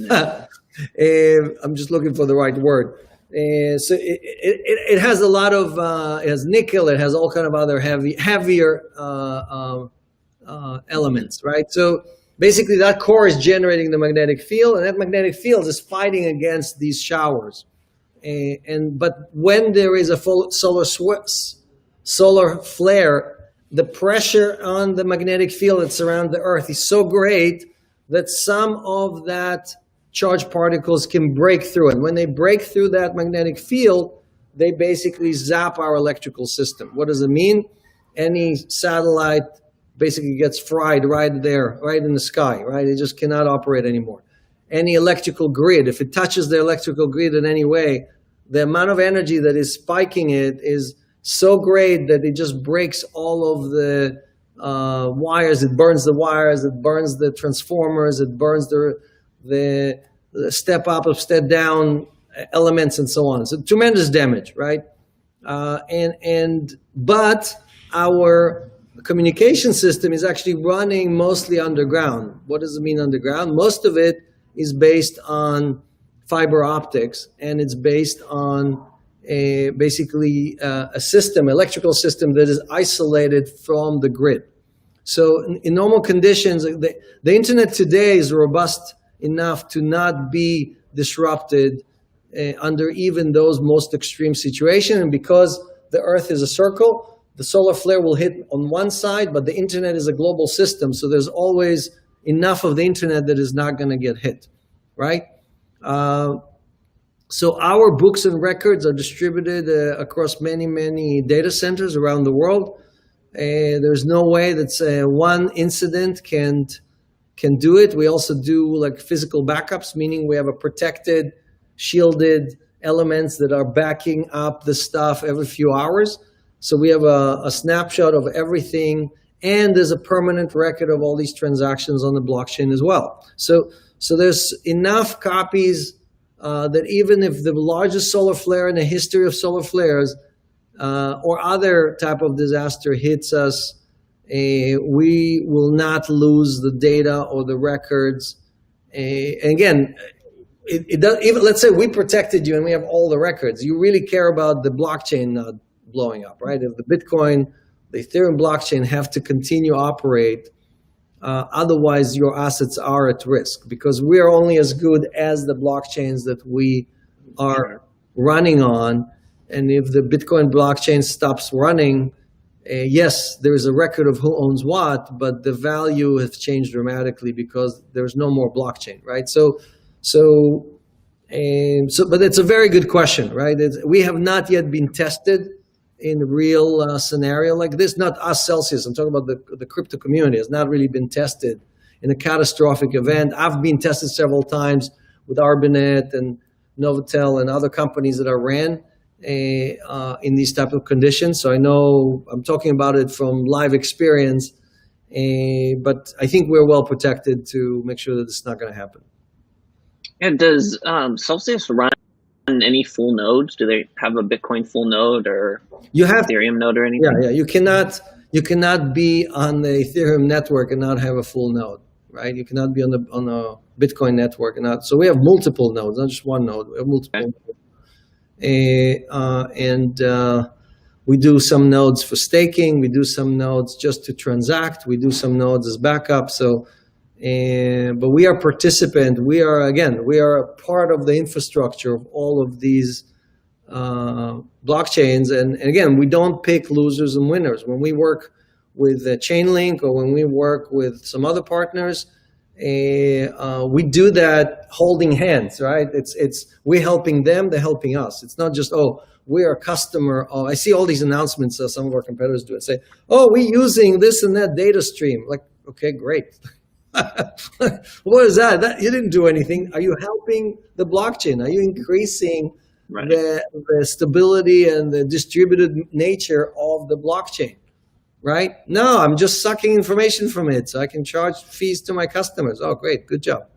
I'm just looking for the right word. So it has a lot of, it has nickel, it has all kind of other heavier elements, right? So basically that core is generating the magnetic field, and that magnetic field is fighting against these showers. But when there is a solar flare, the pressure on the magnetic field that surrounds the Earth is so great that some of that charged particles can break through. And when they break through that magnetic field, they basically zap our electrical system. What does it mean? Any satellite basically gets fried right there, right in the sky, right? It just cannot operate anymore. Any electrical grid, if it touches the electrical grid in any way, the amount of energy that is spiking it is so great that it just breaks all of the wires. It burns the wires, it burns the transformers, it burns the step up or step down elements and so on. So tremendous damage, right? But our communication system is actually running mostly underground. What does it mean underground? Most of it is based on fiber optics, and it's based on basically a system, electrical system that is isolated from the grid. So in normal conditions, the internet today is robust enough to not be disrupted under even those most extreme situations. And because the Earth is a circle, the solar flare will hit on one side, but the internet is a global system. So there's always enough of the internet that is not going to get hit, right? So our books and records are distributed across many, many data centers around the world. There's no way that one incident can do it. We also do like physical backups, meaning we have a protected shielded elements that are backing up the stuff every few hours. So we have a snapshot of everything, and there's a permanent record of all these transactions on the blockchain as well. So there's enough copies that even if the largest solar flare in the history of solar flares or other type of disaster hits us, we will not lose the data or the records. And again, it does, even let's say we protected you and we have all the records. You really care about the blockchain not blowing up, right? If the Bitcoin, the Ethereum blockchain have to continue operate, otherwise your assets are at risk, because we are only as good as the blockchains that we are running on. And if the Bitcoin blockchain stops running, yes, there is a record of who owns what, but the value has changed dramatically because there's no more blockchain, right? But it's a very good question, right? We have not yet been tested in a real scenario like this. Not us, Celsius. I'm talking about the crypto community. Has not really been tested in a catastrophic event. I've been tested several times with Arbinet and Novotel and other companies that I ran in these type of conditions. So I know I'm talking about it from live experience, but I think we're well protected to make sure that it's not going to happen. And does Celsius run any full nodes? Do they have a Bitcoin full node or Ethereum node or anything? Yeah. You cannot be on the Ethereum network and not have a full node, right? You cannot be on a Bitcoin network and not. So we have multiple nodes, not just one node. We have multiple nodes. We do some nodes for staking. We do some nodes just to transact. We do some nodes as backup. But we are participant. We are a part of the infrastructure of all of these blockchains. And again, we don't pick losers and winners. When we work with Chainlink or when we work with some other partners, we do that holding hands, right? We're helping them, they're helping us. It's not just, we're a customer. I see all these announcements that some of our competitors do and say, we're using this and that data stream. Like, okay, great. What is that? You didn't do anything. Are you helping the blockchain? Are you increasing the stability and the distributed nature of the blockchain? Right? No, I'm just sucking information from it so I can charge fees to my customers. Oh, great. Good job.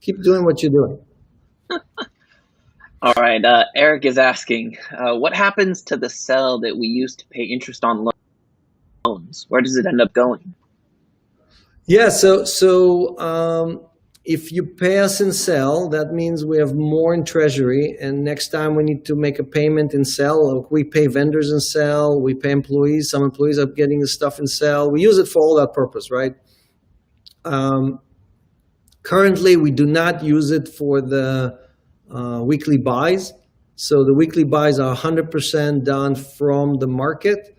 Keep doing what you're doing. All right. Eric is asking, what happens to the cell that we use to pay interest on loans? Where does it end up going? Yeah, so if you pay us in Cell, that means we have more in Treasury, and next time we need to make a payment in Cell, we pay vendors in Cell, we pay employees. Some employees are getting the stuff in Cell. We use it for all that purpose, right? Currently, we do not use it for the weekly buys. So the weekly buys are 100% done from the market.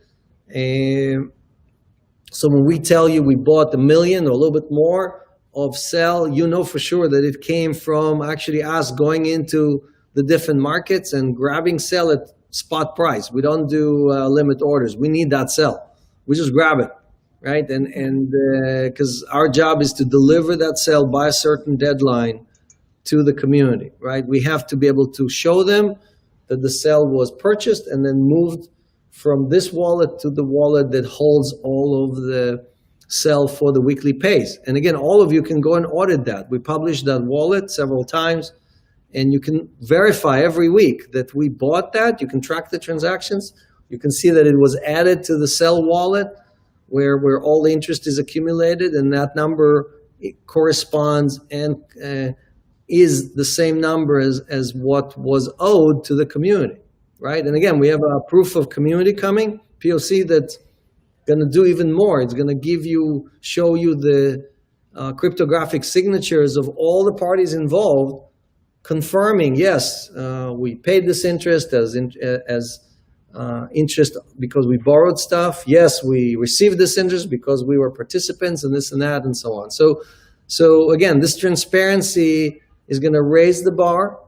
So when we tell you we bought $1 million or a little bit more of Cell, you know for sure that it came from actually us going into the different markets and grabbing Cell at spot price. We don't do limit orders. We need that Cell. We just grab it, right? And because our job is to deliver that Cell by a certain deadline to the community, right? We have to be able to show them that the Cell was purchased and then moved from this wallet to the wallet that holds all of the Cell for the weekly pays. And again, all of you can go and audit that. We publish that wallet several times, and you can verify every week that we bought that. You can track the transactions. You can see that it was added to the Cell wallet where all the interest is accumulated, and that number corresponds and is the same number as what was owed to the community. Right, and again, we have a proof of community coming, POC, that's going to do even more. It's going to show you the cryptographic signatures of all the parties involved, confirming, yes, we paid this interest as interest because we borrowed stuff. Yes, we received this interest because we were participants and this and that and so on. So again, this transparency is going to raise the bar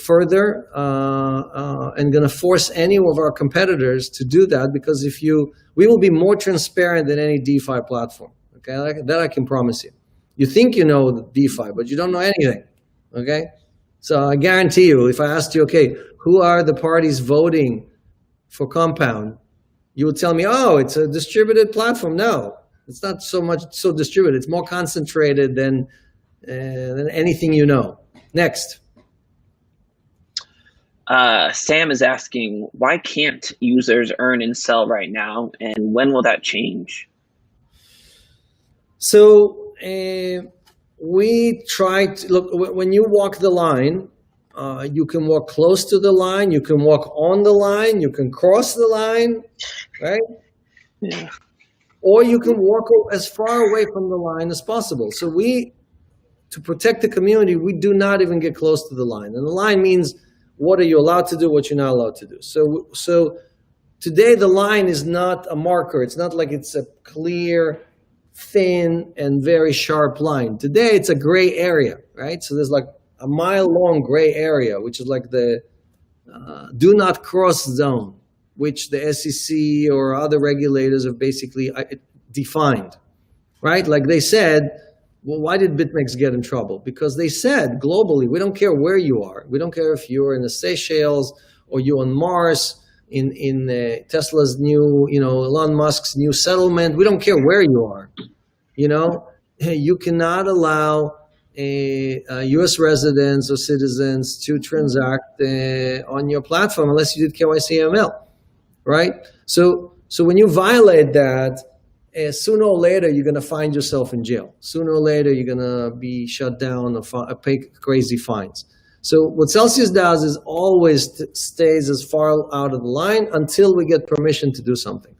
further and going to force any of our competitors to do that, because we will be more transparent than any DeFi platform. Okay, that I can promise you. You think you know the DeFi, but you don't know anything. Okay, So I guarantee you, if I asked you, okay, who are the parties voting for Compound, you would tell me, oh, it's a distributed platform. No, it's not so much so distributed. It's more concentrated than anything you know. Next. Sam is asking, why can't users earn and sell right now, and when will that change? So we try to look, when you walk the line, you can walk close to the line, you can walk on the line, you can cross the line, right? Yeah. Or you can walk as far away from the line as possible. So to protect the community, we do not even get close to the line. And the line means what are you allowed to do, what you're not allowed to do. So today the line is not a marker. It's not like it's a clear, thin, and very sharp line. Today it's a gray area, right? So there's like a mile-long gray area, which is like the do not cross zone, which the SEC or other regulators have basically defined, right? Like they said, well, why did BitMEX get in trouble? Because they said globally, we don't care where you are. We don't care if you're in the Seychelles or you're on Mars, in Tesla's new, Elon Musk's new settlement. We don't care where you are. You cannot allow U.S. residents or citizens to transact on your platform unless you did KYC ML, right? So when you violate that, sooner or later, you're going to find yourself in jail. Sooner or later, you're going to be shut down or pay crazy fines. So what Celsius does is always stays as far out of the line until we get permission to do something.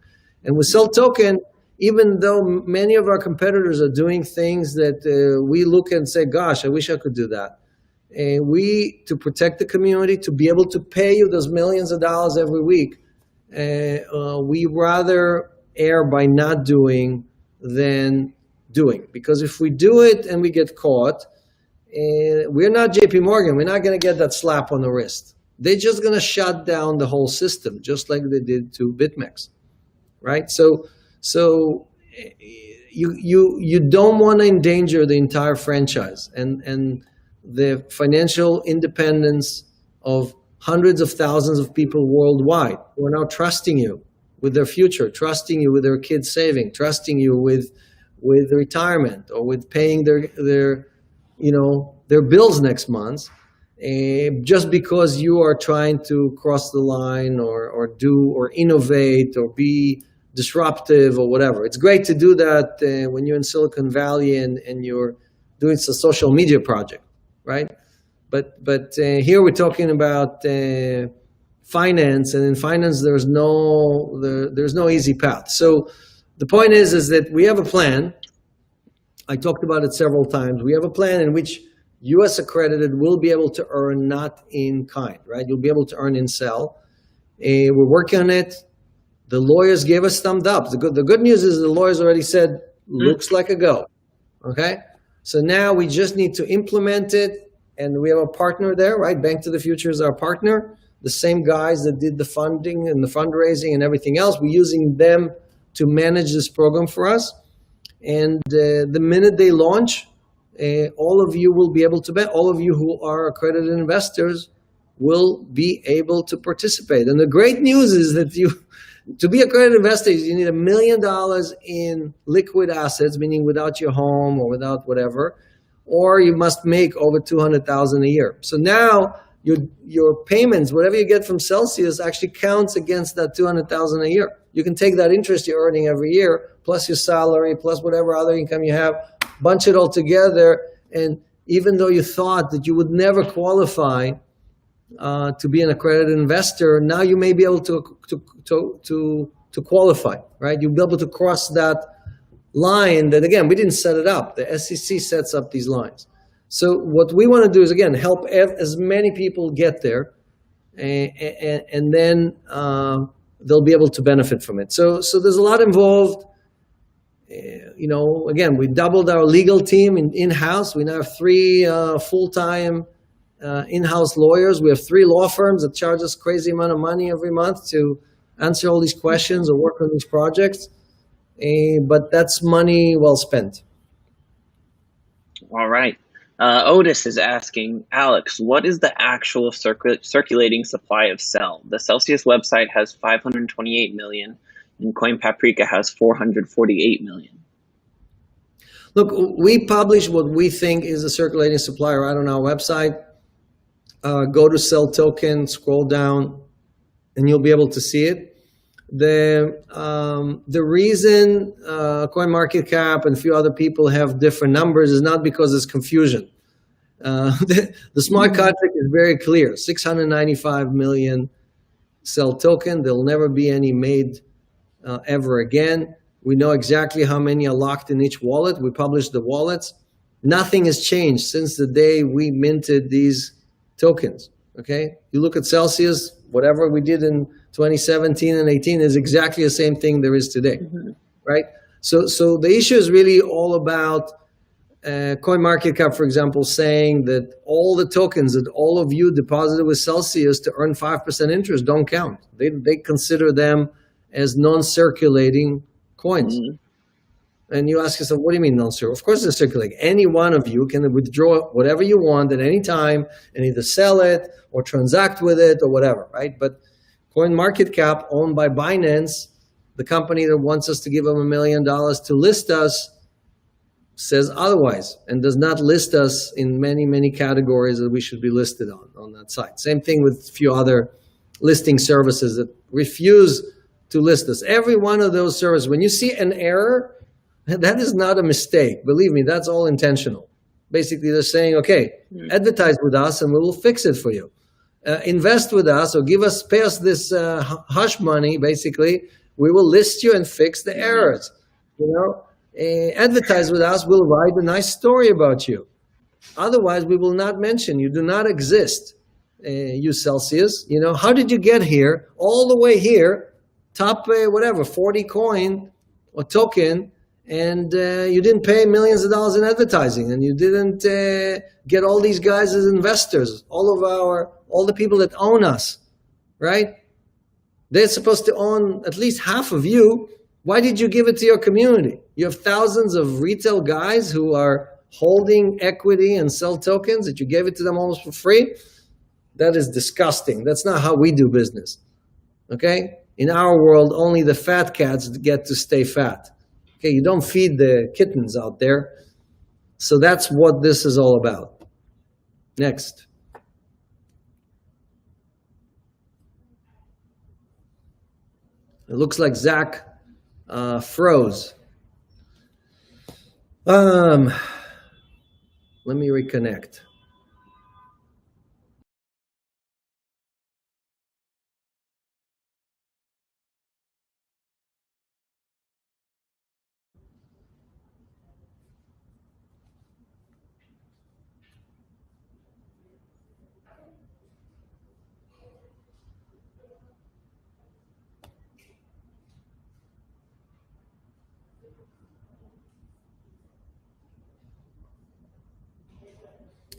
And with Cell Token, even though many of our competitors are doing things that we look and say, gosh, I wish I could do that. To protect the community, to be able to pay you those millions of dollars every week, we rather err by not doing than doing. Because if we do it and we get caught, we're not JP Morgan. We're not going to get that slap on the wrist. They're just going to shut down the whole system, just like they did to BitMEX, right? So you don't want to endanger the entire franchise and the financial independence of hundreds of thousands of people worldwide who are now trusting you with their future, trusting you with their kids' saving, trusting you with retirement or with paying their bills next month, just because you are trying to cross the line or innovate or be disruptive or whatever. It's great to do that when you're in Silicon Valley and you're doing a social media project, right? But here we're talking about finance, and in finance there's no easy path. So the point is that we have a plan. I talked about it several times. We have a plan in which U.S. accredited will be able to earn not in kind, right? You'll be able to earn in sell. We're working on it. The lawyers gave us thumbs up. The good news is the lawyers already said, looks like a go, okay? So now we just need to implement it, and we have a partner there, right? Bank to the Future is our partner. The same guys that did the funding and the fundraising and everything else, we're using them to manage this program for us. And the minute they launch, all of you will be able to bet. All of you who are accredited investors will be able to participate. And the great news is that to be accredited investors, you need $1 million in liquid assets, meaning without your home or without whatever, or you must make over $200,000 a year. So now your payments, whatever you get from Celsius, actually counts against that $200,000 a year. You can take that interest you're earning every year, plus your salary, plus whatever other income you have, bunch it all together, and even though you thought that you would never qualify to be an accredited investor, now you may be able to qualify, right? You'll be able to cross that line that, again, we didn't set it up. The SEC sets up these lines. So what we want to do is, again, help as many people get there, and then they'll be able to benefit from it. So there's a lot involved. Again, we doubled our legal team in-house. We now have 3 full-time in-house lawyers. We have 3 law firms that charge us crazy amount of money every month to answer all these questions or work on these projects. But that's money well spent. All right. Otis is asking, Alex, what is the actual circulating supply of Cell? The Celsius website has 528 million, and Coin Paprika has 448 million. Look, we publish what we think is a circulating supply right on our website. Go to Cell Token, scroll down, and you'll be able to see it. The reason CoinMarketCap and a few other people have different numbers is not because there's confusion. The smart contract is very clear: 695 million Cell token. There'll never be any made ever again. We know exactly how many are locked in each wallet. We publish the wallets. Nothing has changed since the day we minted these tokens. Okay, you look at Celsius, whatever we did in 2017 and 18 is exactly the same thing there is today, right? So the issue is really all about CoinMarketCap, for example, saying that all the tokens that all of you deposited with Celsius to earn 5% interest don't count. They consider them as non-circulating coins. And you ask yourself, what do you mean non-circulating? Of course they're circulating. Any one of you can withdraw whatever you want at any time and either sell it or transact with it or whatever, right? But CoinMarketCap, owned by Binance, the company that wants us to give them $1 million to list us, says otherwise and does not list us in many, many categories that we should be listed on that site. Same thing with a few other listing services that refuse to list us. Every one of those services, when you see an error, that is not a mistake. Believe me, that's all intentional. Basically, they're saying, okay, advertise with us and we will fix it for you. Invest with us or pay us this hush money, basically. We will list you and fix the errors. Advertise with us, we'll write a nice story about you. Otherwise, we will not mention you. Do not exist, you Celsius. How did you get here? All the way here, top 40 coin or token, and you didn't pay millions of dollars in advertising, and you didn't get all these guys as investors, all the people that own us, right? They're supposed to own at least half of you. Why did you give it to your community? You have thousands of retail guys who are holding equity and sell tokens that you gave it to them almost for free. That is disgusting. That's not how we do business, okay? In our world, only the fat cats get to stay fat. Okay, you don't feed the kittens out there. So that's what this is all about. Next. It looks like Zach froze. Let me reconnect.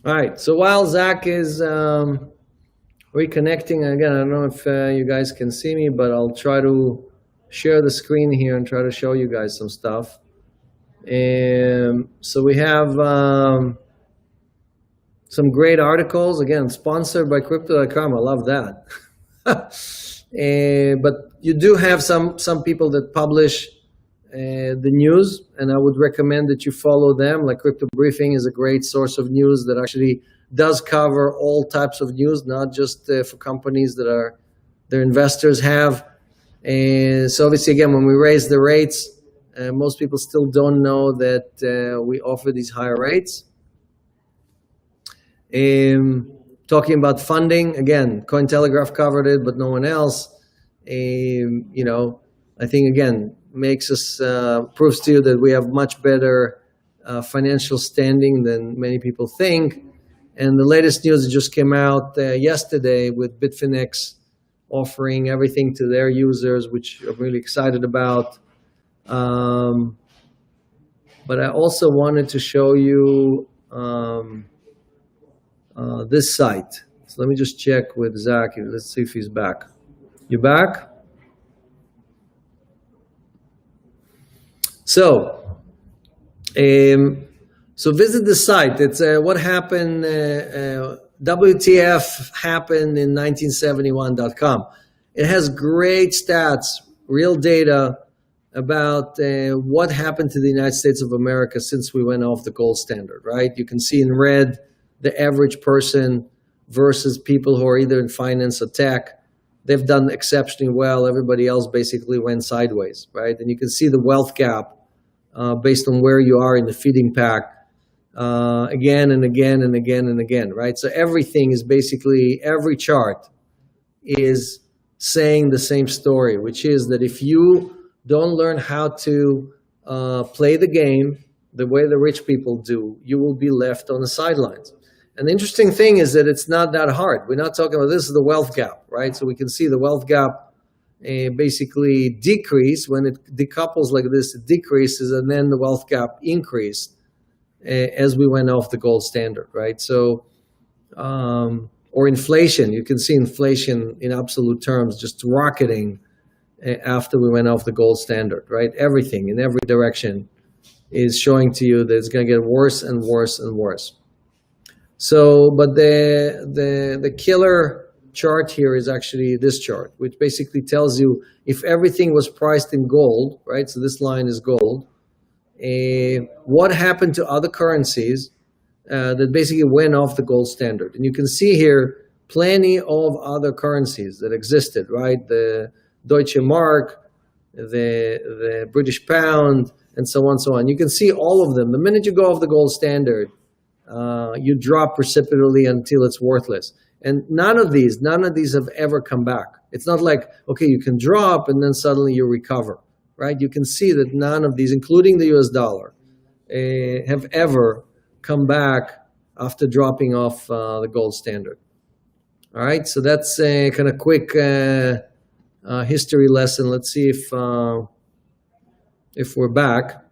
All right, so while Zach is reconnecting, again, I don't know if you guys can see me, but I'll try to share the screen here and try to show you guys some stuff. So we have some great articles, again, sponsored by Crypto.com. I love that. But you do have some people that publish the news, and I would recommend that you follow them. Like Crypto Briefing is a great source of news that actually does cover all types of news, not just for companies that their investors have. So obviously, again, when we raise the rates, most people still don't know that we offer these higher rates. Talking about funding, again, Cointelegraph covered it, but no one else. I think, again, makes us, proves to you that we have much better financial standing than many people think. And the latest news that just came out yesterday with Bitfinex offering everything to their users, which I'm really excited about. But I also wanted to show you this site. So let me just check with Zach. Let's see if he's back. You back? So So visit the site. It's what happened, WTF happened in 1971.com. It has great stats, real data about what happened to the United States of America since we went off the gold standard, right? You can see in red the average person versus people who are either in finance or tech. They've done exceptionally well. Everybody else basically went sideways, right? And you can see the wealth gap based on where you are in the feeding pack again and again and again and again, right? So everything is basically, every chart is saying the same story, which is that if you don't learn how to play the game the way the rich people do, you will be left on the sidelines. And the interesting thing is that it's not that hard. We're not talking about, this is the wealth gap, right? So we can see the wealth gap basically decrease. When it decouples like this, it decreases, and then the wealth gap increased as we went off the gold standard, right? So, or inflation, you can see inflation in absolute terms just rocketing after we went off the gold standard, right? Everything in every direction is showing to you that it's going to get worse and worse and worse. So, but the killer chart here is actually this chart, which basically tells you if everything was priced in gold, right? So this line is gold. What happened to other currencies that basically went off the gold standard? And you can see here plenty of other currencies that existed, right? The Deutsche Mark, the British pound, and so on, so on. You can see all of them. The minute you go off the gold standard, you drop precipitously until it's worthless. And none of these have ever come back. It's not like, okay, you can drop and then suddenly you recover, right? You can see that none of these, including the US dollar, have ever come back after dropping off the gold standard. All right, so that's a kind of quick history lesson. Let's see if we're back.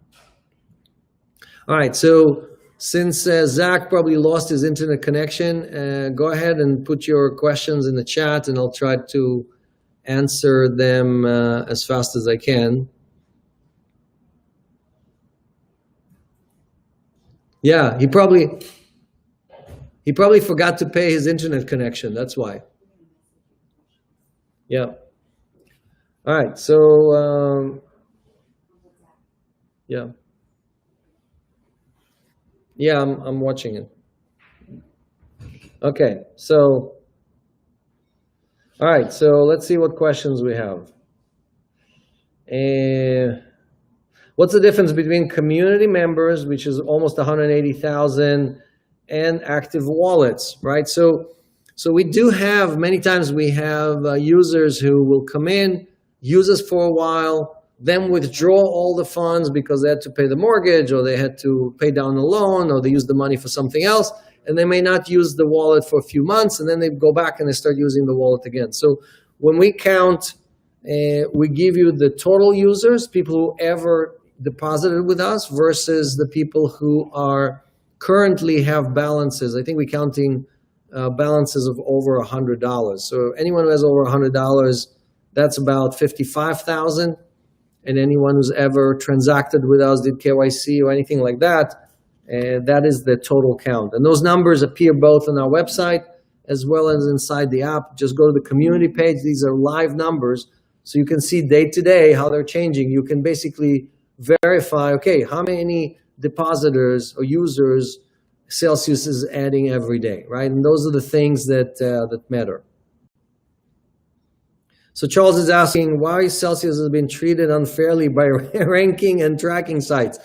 All right, so since Zach probably lost his internet connection, go ahead and put your questions in the chat, and I'll try to answer them as fast as I can. Yeah, he probably forgot to pay his internet connection. That's why. Yeah. All right. So yeah. Yeah, I'm watching it. Okay. So all right. So let's see what questions we have. What's the difference between community members, which is almost 180,000, and active wallets, right? So we do have, many times we have users who will come in, use us for a while, then withdraw all the funds because they had to pay the mortgage, or they had to pay down a loan, or they use the money for something else, and they may not use the wallet for a few months, and then they go back and they start using the wallet again. So when we count, we give you the total users, people who ever deposited with us, versus the people who are currently have balances. I think we're counting balances of over $100. So anyone who has over $100, that's about 55,000. And anyone who's ever transacted with us, did KYC or anything like that, that is the total count. And those numbers appear both on our website as well as inside the app. Just go to the community page. These are live numbers. So you can see day to day how they're changing. You can basically verify, okay, how many depositors or users Celsius is adding every day, right? And those are the things that matter. So Charles is asking why Celsius has been treated unfairly by ranking and tracking sites.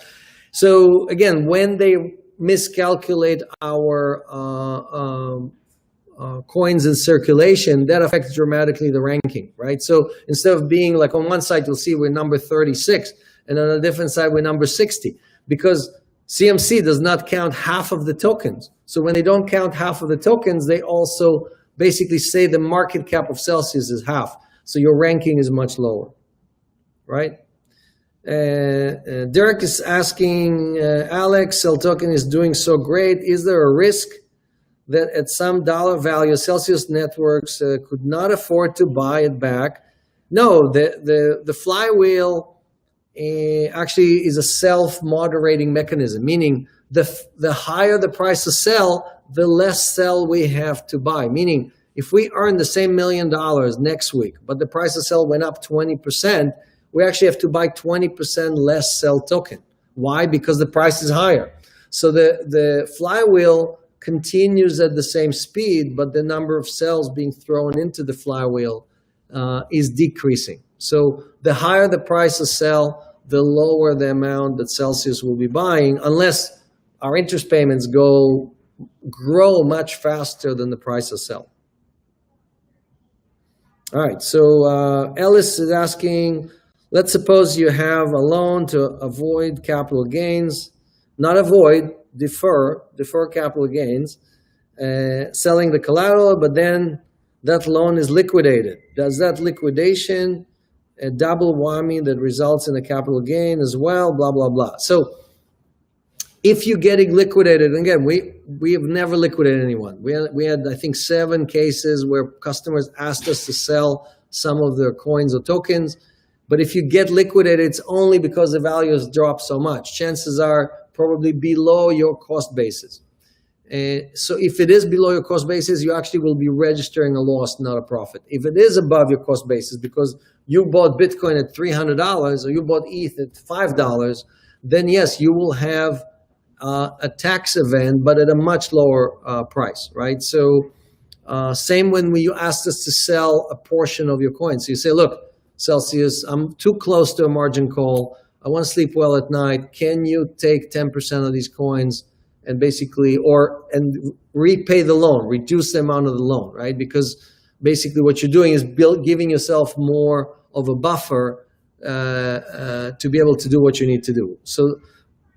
So again, when they miscalculate our coins in circulation, that affects dramatically the ranking, right? So instead of being like on one side, you'll see we're number 36, and on a different side, we're number 60, because CMC does not count half of the tokens. So when they don't count half of the tokens, they also basically say the market cap of Celsius is half. So your ranking is much lower, right? Derek is asking, Alex, Cell Token is doing so great. Is there a risk that at some dollar value, Celsius Networks could not afford to buy it back? No, the flywheel actually is a self-moderating mechanism, meaning the higher the price to sell, the less sell we have to buy. Meaning, if we earn the same $1 million next week, but the price to sell went up 20%, we actually have to buy 20% less sell token. Why? Because the price is higher. So the flywheel continues at the same speed, but the number of cells being thrown into the flywheel is decreasing. So the higher the price to sell, the lower the amount that Celsius will be buying, unless our interest payments grow much faster than the price of sell. All right, so Ellis is asking, let's suppose you have a loan to avoid capital gains, not avoid, defer capital gains, selling the collateral, but then that loan is liquidated. Does that liquidation a double whammy that results in a capital gain as well, blah, blah, blah. So if you're getting liquidated, and again, we have never liquidated anyone. We had, I think, 7 cases where customers asked us to sell some of their coins or tokens. But if you get liquidated, it's only because the value has dropped so much. Chances are probably below your cost basis. So if it is below your cost basis, you actually will be registering a loss, not a profit. If it is above your cost basis because you bought Bitcoin at $300 or you bought ETH at $5, then yes, you will have a tax event, but at a much lower price, right? So same when you asked us to sell a portion of your coins. So you say, look, Celsius, I'm too close to a margin call. I want to sleep well at night. Can you take 10% of these coins and basically, and repay the loan, reduce the amount of the loan, right? Because basically what you're doing is giving yourself more of a buffer to be able to do what you need to do. So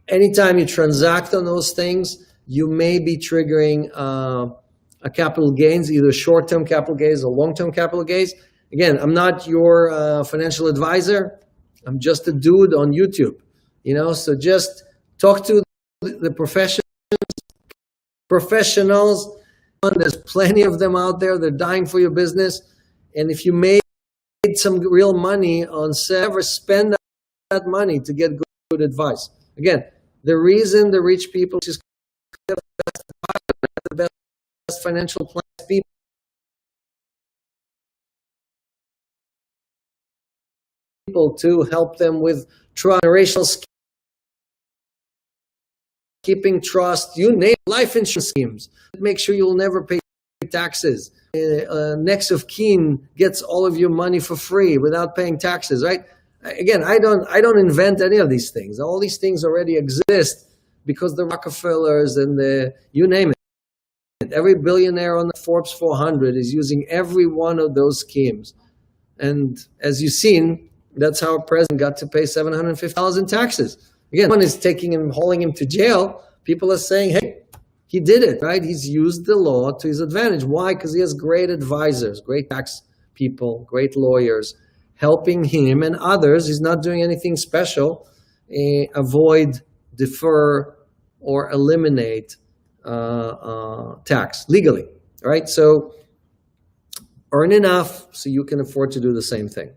anytime you transact on those things, you may be triggering a capital gains, either short-term capital gains or long-term capital gains. Again, I'm not your financial advisor. I'm just a dude on YouTube, so just talk to the professionals. There's plenty of them out there. They're dying for your business. And if you made some real money on ever spend that money to get good advice. Again, the reason the rich people just the best financial plans people to help them with generational schemes, keeping trust, you name life insurance schemes. Make sure you'll never pay taxes. Next of kin gets all of your money for free without paying taxes, right? Again, I don't invent any of these things. All these things already exist because the Rockefellers and you name it. Every billionaire on the Forbes 400 is using every one of those schemes. And as you've seen, that's how a president got to pay $750 in taxes. Again, one is taking him, hauling him to jail. People are saying, hey, he did it, right? He's used the law to his advantage. Why? Because he has great advisors, great tax people, great lawyers helping him and others. He's not doing anything special. Avoid, defer, or eliminate tax legally, right? So earn enough so you can afford to do the same thing.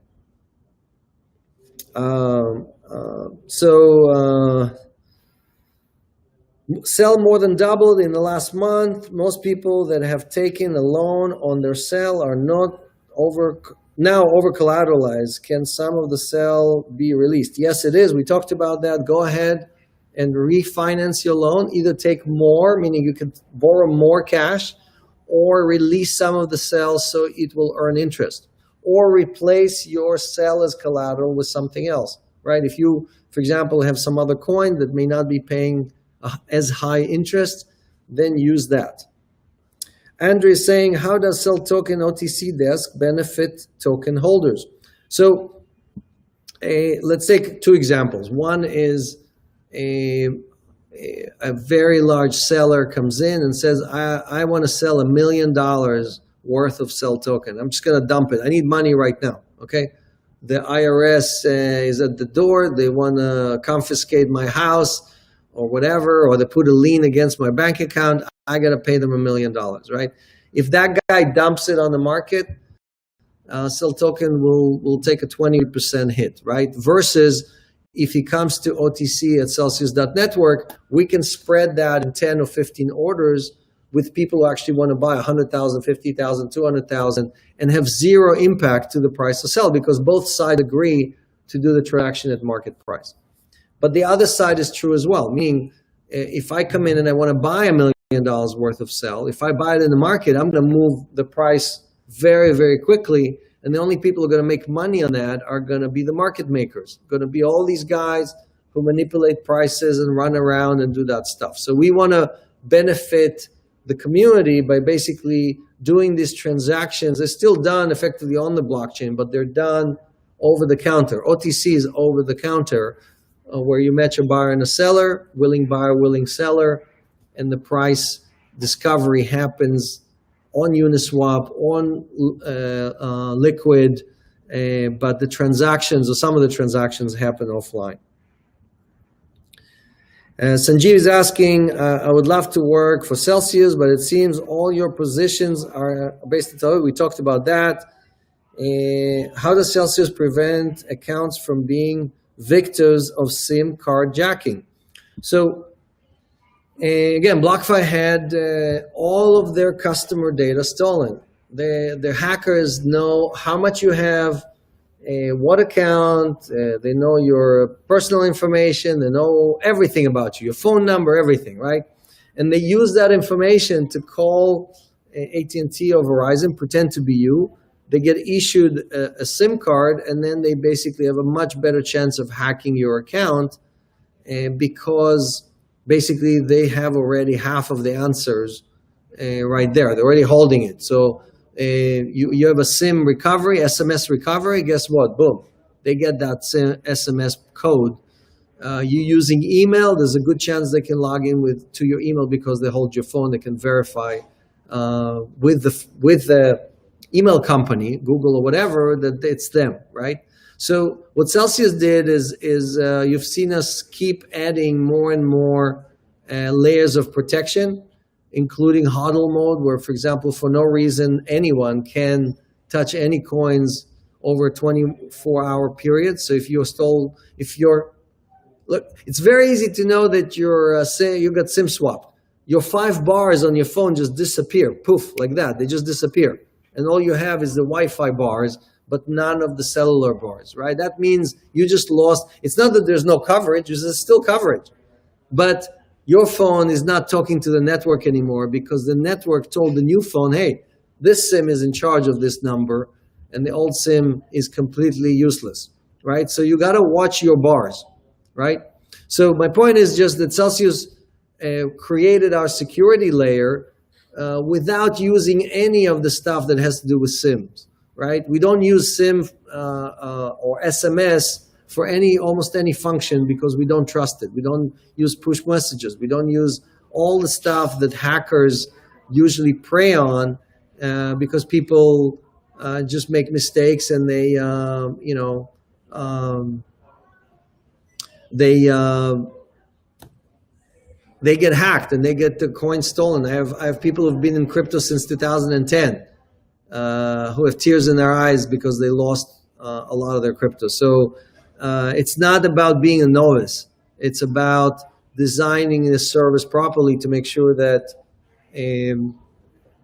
Sell more than doubled in the last month. Most people that have taken a loan on their sell are not now over collateralized. Can some of the sell be released? Yes, it is. We talked about that. Go ahead and refinance your loan. Either take more, meaning you could borrow more cash, or release some of the sell so it will earn interest, or replace your sell as collateral with something else, right? If you, for example, have some other coin that may not be paying as high interest, then use that. Andrew is saying, how does sell token OTC desk benefit token holders? So let's take 2 examples. One is a very large seller comes in and says, I want to sell $1 million worth of sell token. I'm just going to dump it. I need money right now, okay? The IRS is at the door. They want to confiscate my house or whatever, or they put a lien against my bank account. I got to pay them $1 million, right? If that guy dumps it on the market, sell token will take a 20% hit, right? Versus if he comes to OTC at Celsius.network, we can spread that in 10 or 15 orders with people who actually want to buy 100,000, 50,000, 200,000, and have zero impact to the price to sell because both sides agree to do the transaction at market price. But the other side is true as well, meaning if I come in and I want to buy $1 million worth of sell, if I buy it in the market, I'm going to move the price very, very quickly. And the only people who are going to make money on that are going to be the market makers, going to be all these guys who manipulate prices and run around and do that stuff. So we want to benefit the community by basically doing these transactions. They're still done effectively on the blockchain, but they're done over the counter. OTC is over the counter, where you match a buyer and a seller, willing buyer, willing seller, and the price discovery happens on Uniswap, on Liquid, but the transactions, or some of the transactions, happen offline. Sanjeev is asking, I would love to work for Celsius, but it seems all your positions are based in Tel Aviv. We talked about that. How does Celsius prevent accounts from being victims of SIM card jacking? So again, BlockFi had all of their customer data stolen. The hackers know how much you have, what account, they know your personal information, they know everything about you, your phone number, everything, right? And they use that information to call AT&T or Verizon, pretend to be you. They get issued a SIM card, and then they basically have a much better chance of hacking your account because basically they have already half of the answers right there. They're already holding it. So you have a SIM recovery, SMS recovery, guess what? Boom. They get that SMS code. You using email, there's a good chance they can log in to your email because they hold your phone. They can verify with the email company, Google or whatever, that it's them, right? So what Celsius did is you've seen us keep adding more and more layers of protection, including HODL mode, where, for example, for no reason, anyone can touch any coins over a 24-hour period. So look, it's very easy to know that you got SIM swapped. Your 5 bars on your phone just disappear, poof, like that. They just disappear. And all you have is the Wi-Fi bars, but none of the cellular bars, right? That means you just lost. It's not that there's no coverage, there's still coverage. But your phone is not talking to the network anymore because the network told the new phone, hey, this SIM is in charge of this number, and the old SIM is completely useless, right? So you got to watch your bars, right? So my point is just that Celsius created our security layer without using any of the stuff that has to do with SIMs, right? We don't use SIM or SMS for almost any function because we don't trust it. We don't use push messages. We don't use all the stuff that hackers usually prey on because people just make mistakes and they get hacked and they get the coin stolen. I have people who've been in crypto since 2010 who have tears in their eyes because they lost a lot of their crypto. So it's not about being a novice. It's about designing the service properly to make sure that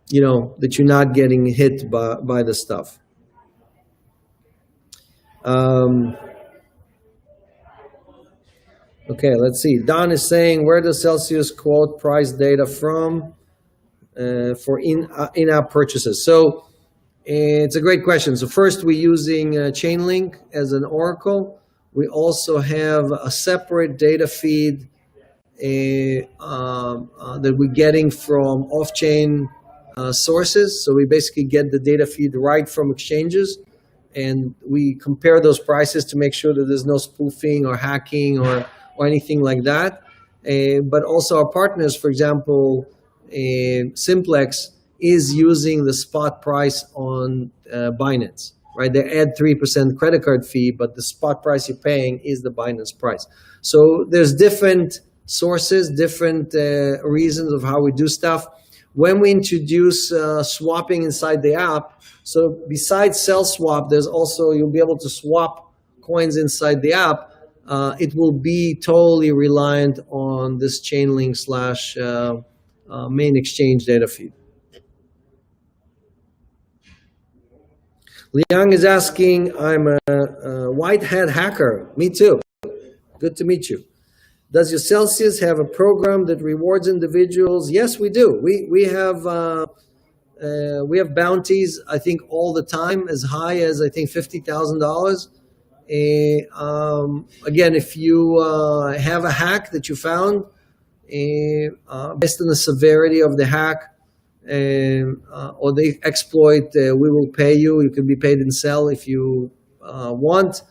that you're not getting hit by the stuff. Okay, let's see. Don is saying, where does Celsius quote price data from for in-app purchases? So it's a great question. So first, we're using Chainlink as an oracle. We also have a separate data feed that we're getting from off-chain sources. So we basically get the data feed right from exchanges, and we compare those prices to make sure that there's no spoofing or hacking or anything like that. But also our partners, for example, Simplex is using the spot price on Binance, right? They add 3% credit card fee, but the spot price you're paying is the Binance price. So there's different sources, different reasons of how we do stuff. When we introduce swapping inside the app, so besides Cell Swap, there's also, you'll be able to swap coins inside the app. it will be totally reliant on this Chainlink slash main exchange data feed. Liang is asking, I'm a white hat hacker. Me too. Good to meet you. Does your Celsius have a program that rewards individuals? Yes, we do. We have bounties, I think, all the time, as high as, I think, $50,000. Again, if you have a hack that you found, based on the severity of the hack, or the exploit, we will pay you. You can be paid in Cell if you want.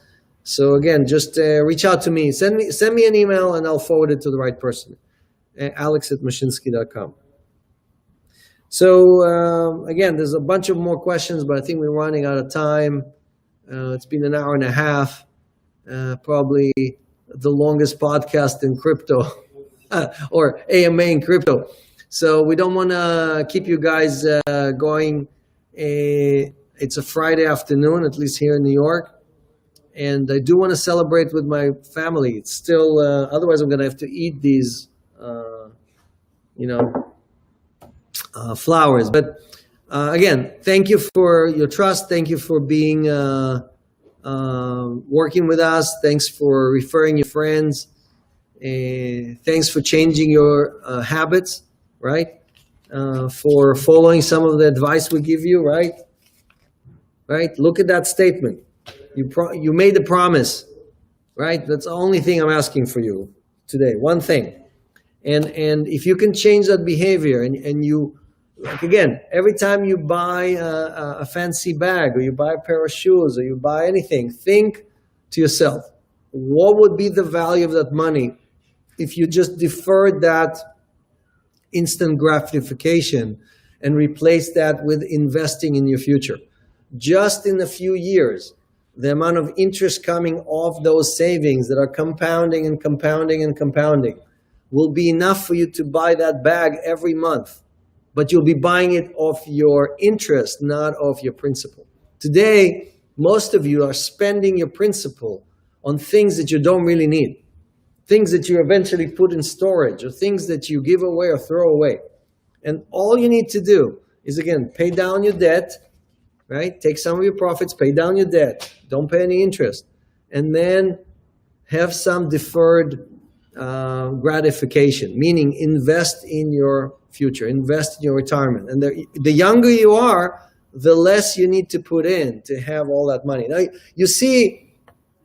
So again, just reach out to me. Send me an email and I'll forward it to the right person. Alex@mashinsky.com. So again, there's a bunch of more questions, but I think we're running out of time. It's been an hour and a half, probably the longest podcast in crypto or AMA in crypto. So we don't want to keep you guys going. It's a Friday afternoon, at least here in New York. And I do want to celebrate with my family. It's still, otherwise I'm going to have to eat these, flowers. But again, thank you for your trust. Thank you for being, working with us. Thanks for referring your friends. Thanks for changing your habits, right? For following some of the advice we give you, right? Right? Look at that statement. You made a promise, right? That's the only thing I'm asking for you today. One thing. And if you can change that behavior and you, like again, every time you buy a fancy bag or you buy a pair of shoes or you buy anything, think to yourself, what would be the value of that money if you just deferred that instant gratification and replace that with investing in your future? Just in a few years, the amount of interest coming off those savings that are compounding and compounding and compounding will be enough for you to buy that bag every month. But you'll be buying it off your interest, not off your principal. Today, most of you are spending your principal on things that you don't really need. Things that you eventually put in storage or things that you give away or throw away. And all you need to do is, again, pay down your debt, right? Take some of your profits, pay down your debt. Don't pay any interest. And then have some deferred gratification, meaning invest in your future, invest in your retirement. And the younger you are, the less you need to put in to have all that money. Now, you see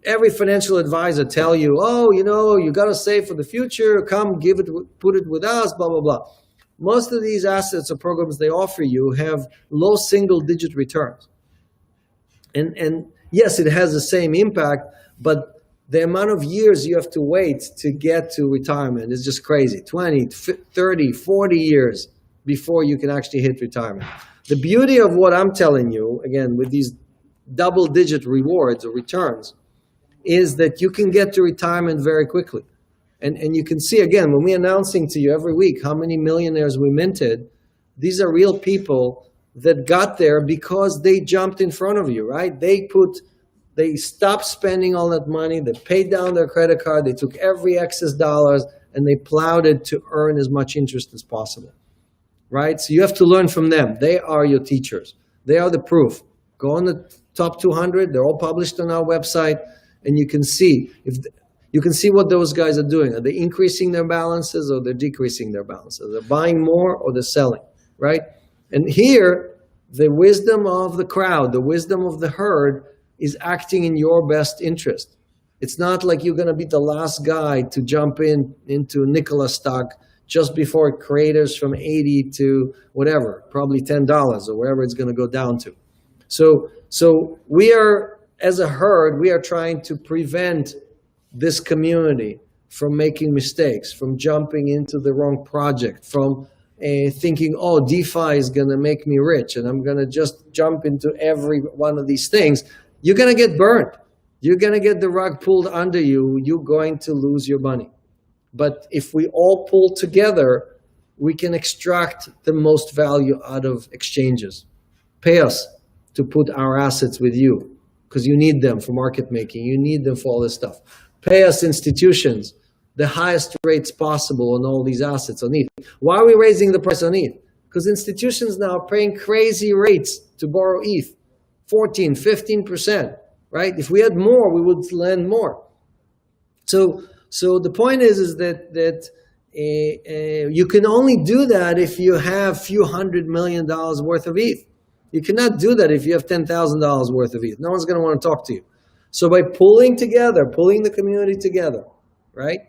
every financial advisor tell you, oh, you got to save for the future, come put it with us, blah, blah, blah. Most of these assets or programs they offer you have low single-digit returns. And yes, it has the same impact, but the amount of years you have to wait to get to retirement is just crazy. 20, 30, 40 years before you can actually hit retirement. The beauty of what I'm telling you, again, with these double-digit rewards or returns, is that you can get to retirement very quickly. And you can see, again, when we're announcing to you every week how many millionaires we minted, these are real people that got there because they jumped in front of you, right? They stopped spending all that money, they paid down their credit card, they took every excess dollars, and they plowed it to earn as much interest as possible, right? So you have to learn from them. They are your teachers. They are the proof. Go on the top 200. They're all published on our website, and you can see what those guys are doing. Are they increasing their balances or they're decreasing their balances? They're buying more or they're selling, right? And here, the wisdom of the crowd, the wisdom of the herd is acting in your best interest. It's not like you're going to be the last guy to jump into Nikola stock just before it craters from 80 to whatever, probably $10 or wherever it's going to go down to. So we are, as a herd, we are trying to prevent this community from making mistakes, from jumping into the wrong project, from thinking, oh, DeFi is going to make me rich and I'm going to just jump into every one of these things. You're going to get burned. You're going to get the rug pulled under you. You're going to lose your money. But if we all pull together, we can extract the most value out of exchanges. Pay us to put our assets with you because you need them for market making. You need them for all this stuff. pay us institutions the highest rates possible on all these assets on ETH. Why are we raising the price on ETH? Because institutions now are paying crazy rates to borrow ETH, 14, 15%, right? If we had more, we would lend more. So the point is that you can only do that if you have a few $100 million worth of ETH. You cannot do that if you have $10,000 worth of ETH. No one's going to want to talk to you. So by pulling the community together, right?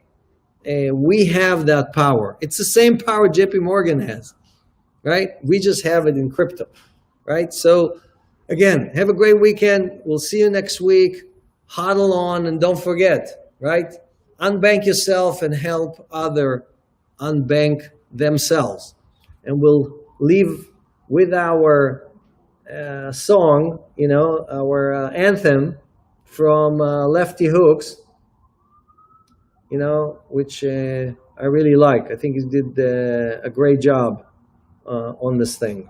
We have that power. It's the same power JP Morgan has, right? We just have it in crypto, right? So again, have a great weekend. We'll see you next week. Hodl on, and don't forget, right? Unbank yourself and help other unbank themselves. And we'll leave with our song, our anthem from Lefty Hooks, which I really like. I think he did a great job on this thing.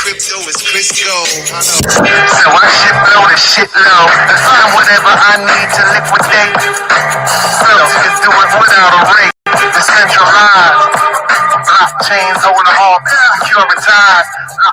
Crypto is Crisco. So I shit blow and shit low. Find whatever I need to liquidate. So you can do it without a rate. Decentralized. Blockchains over the all securitized.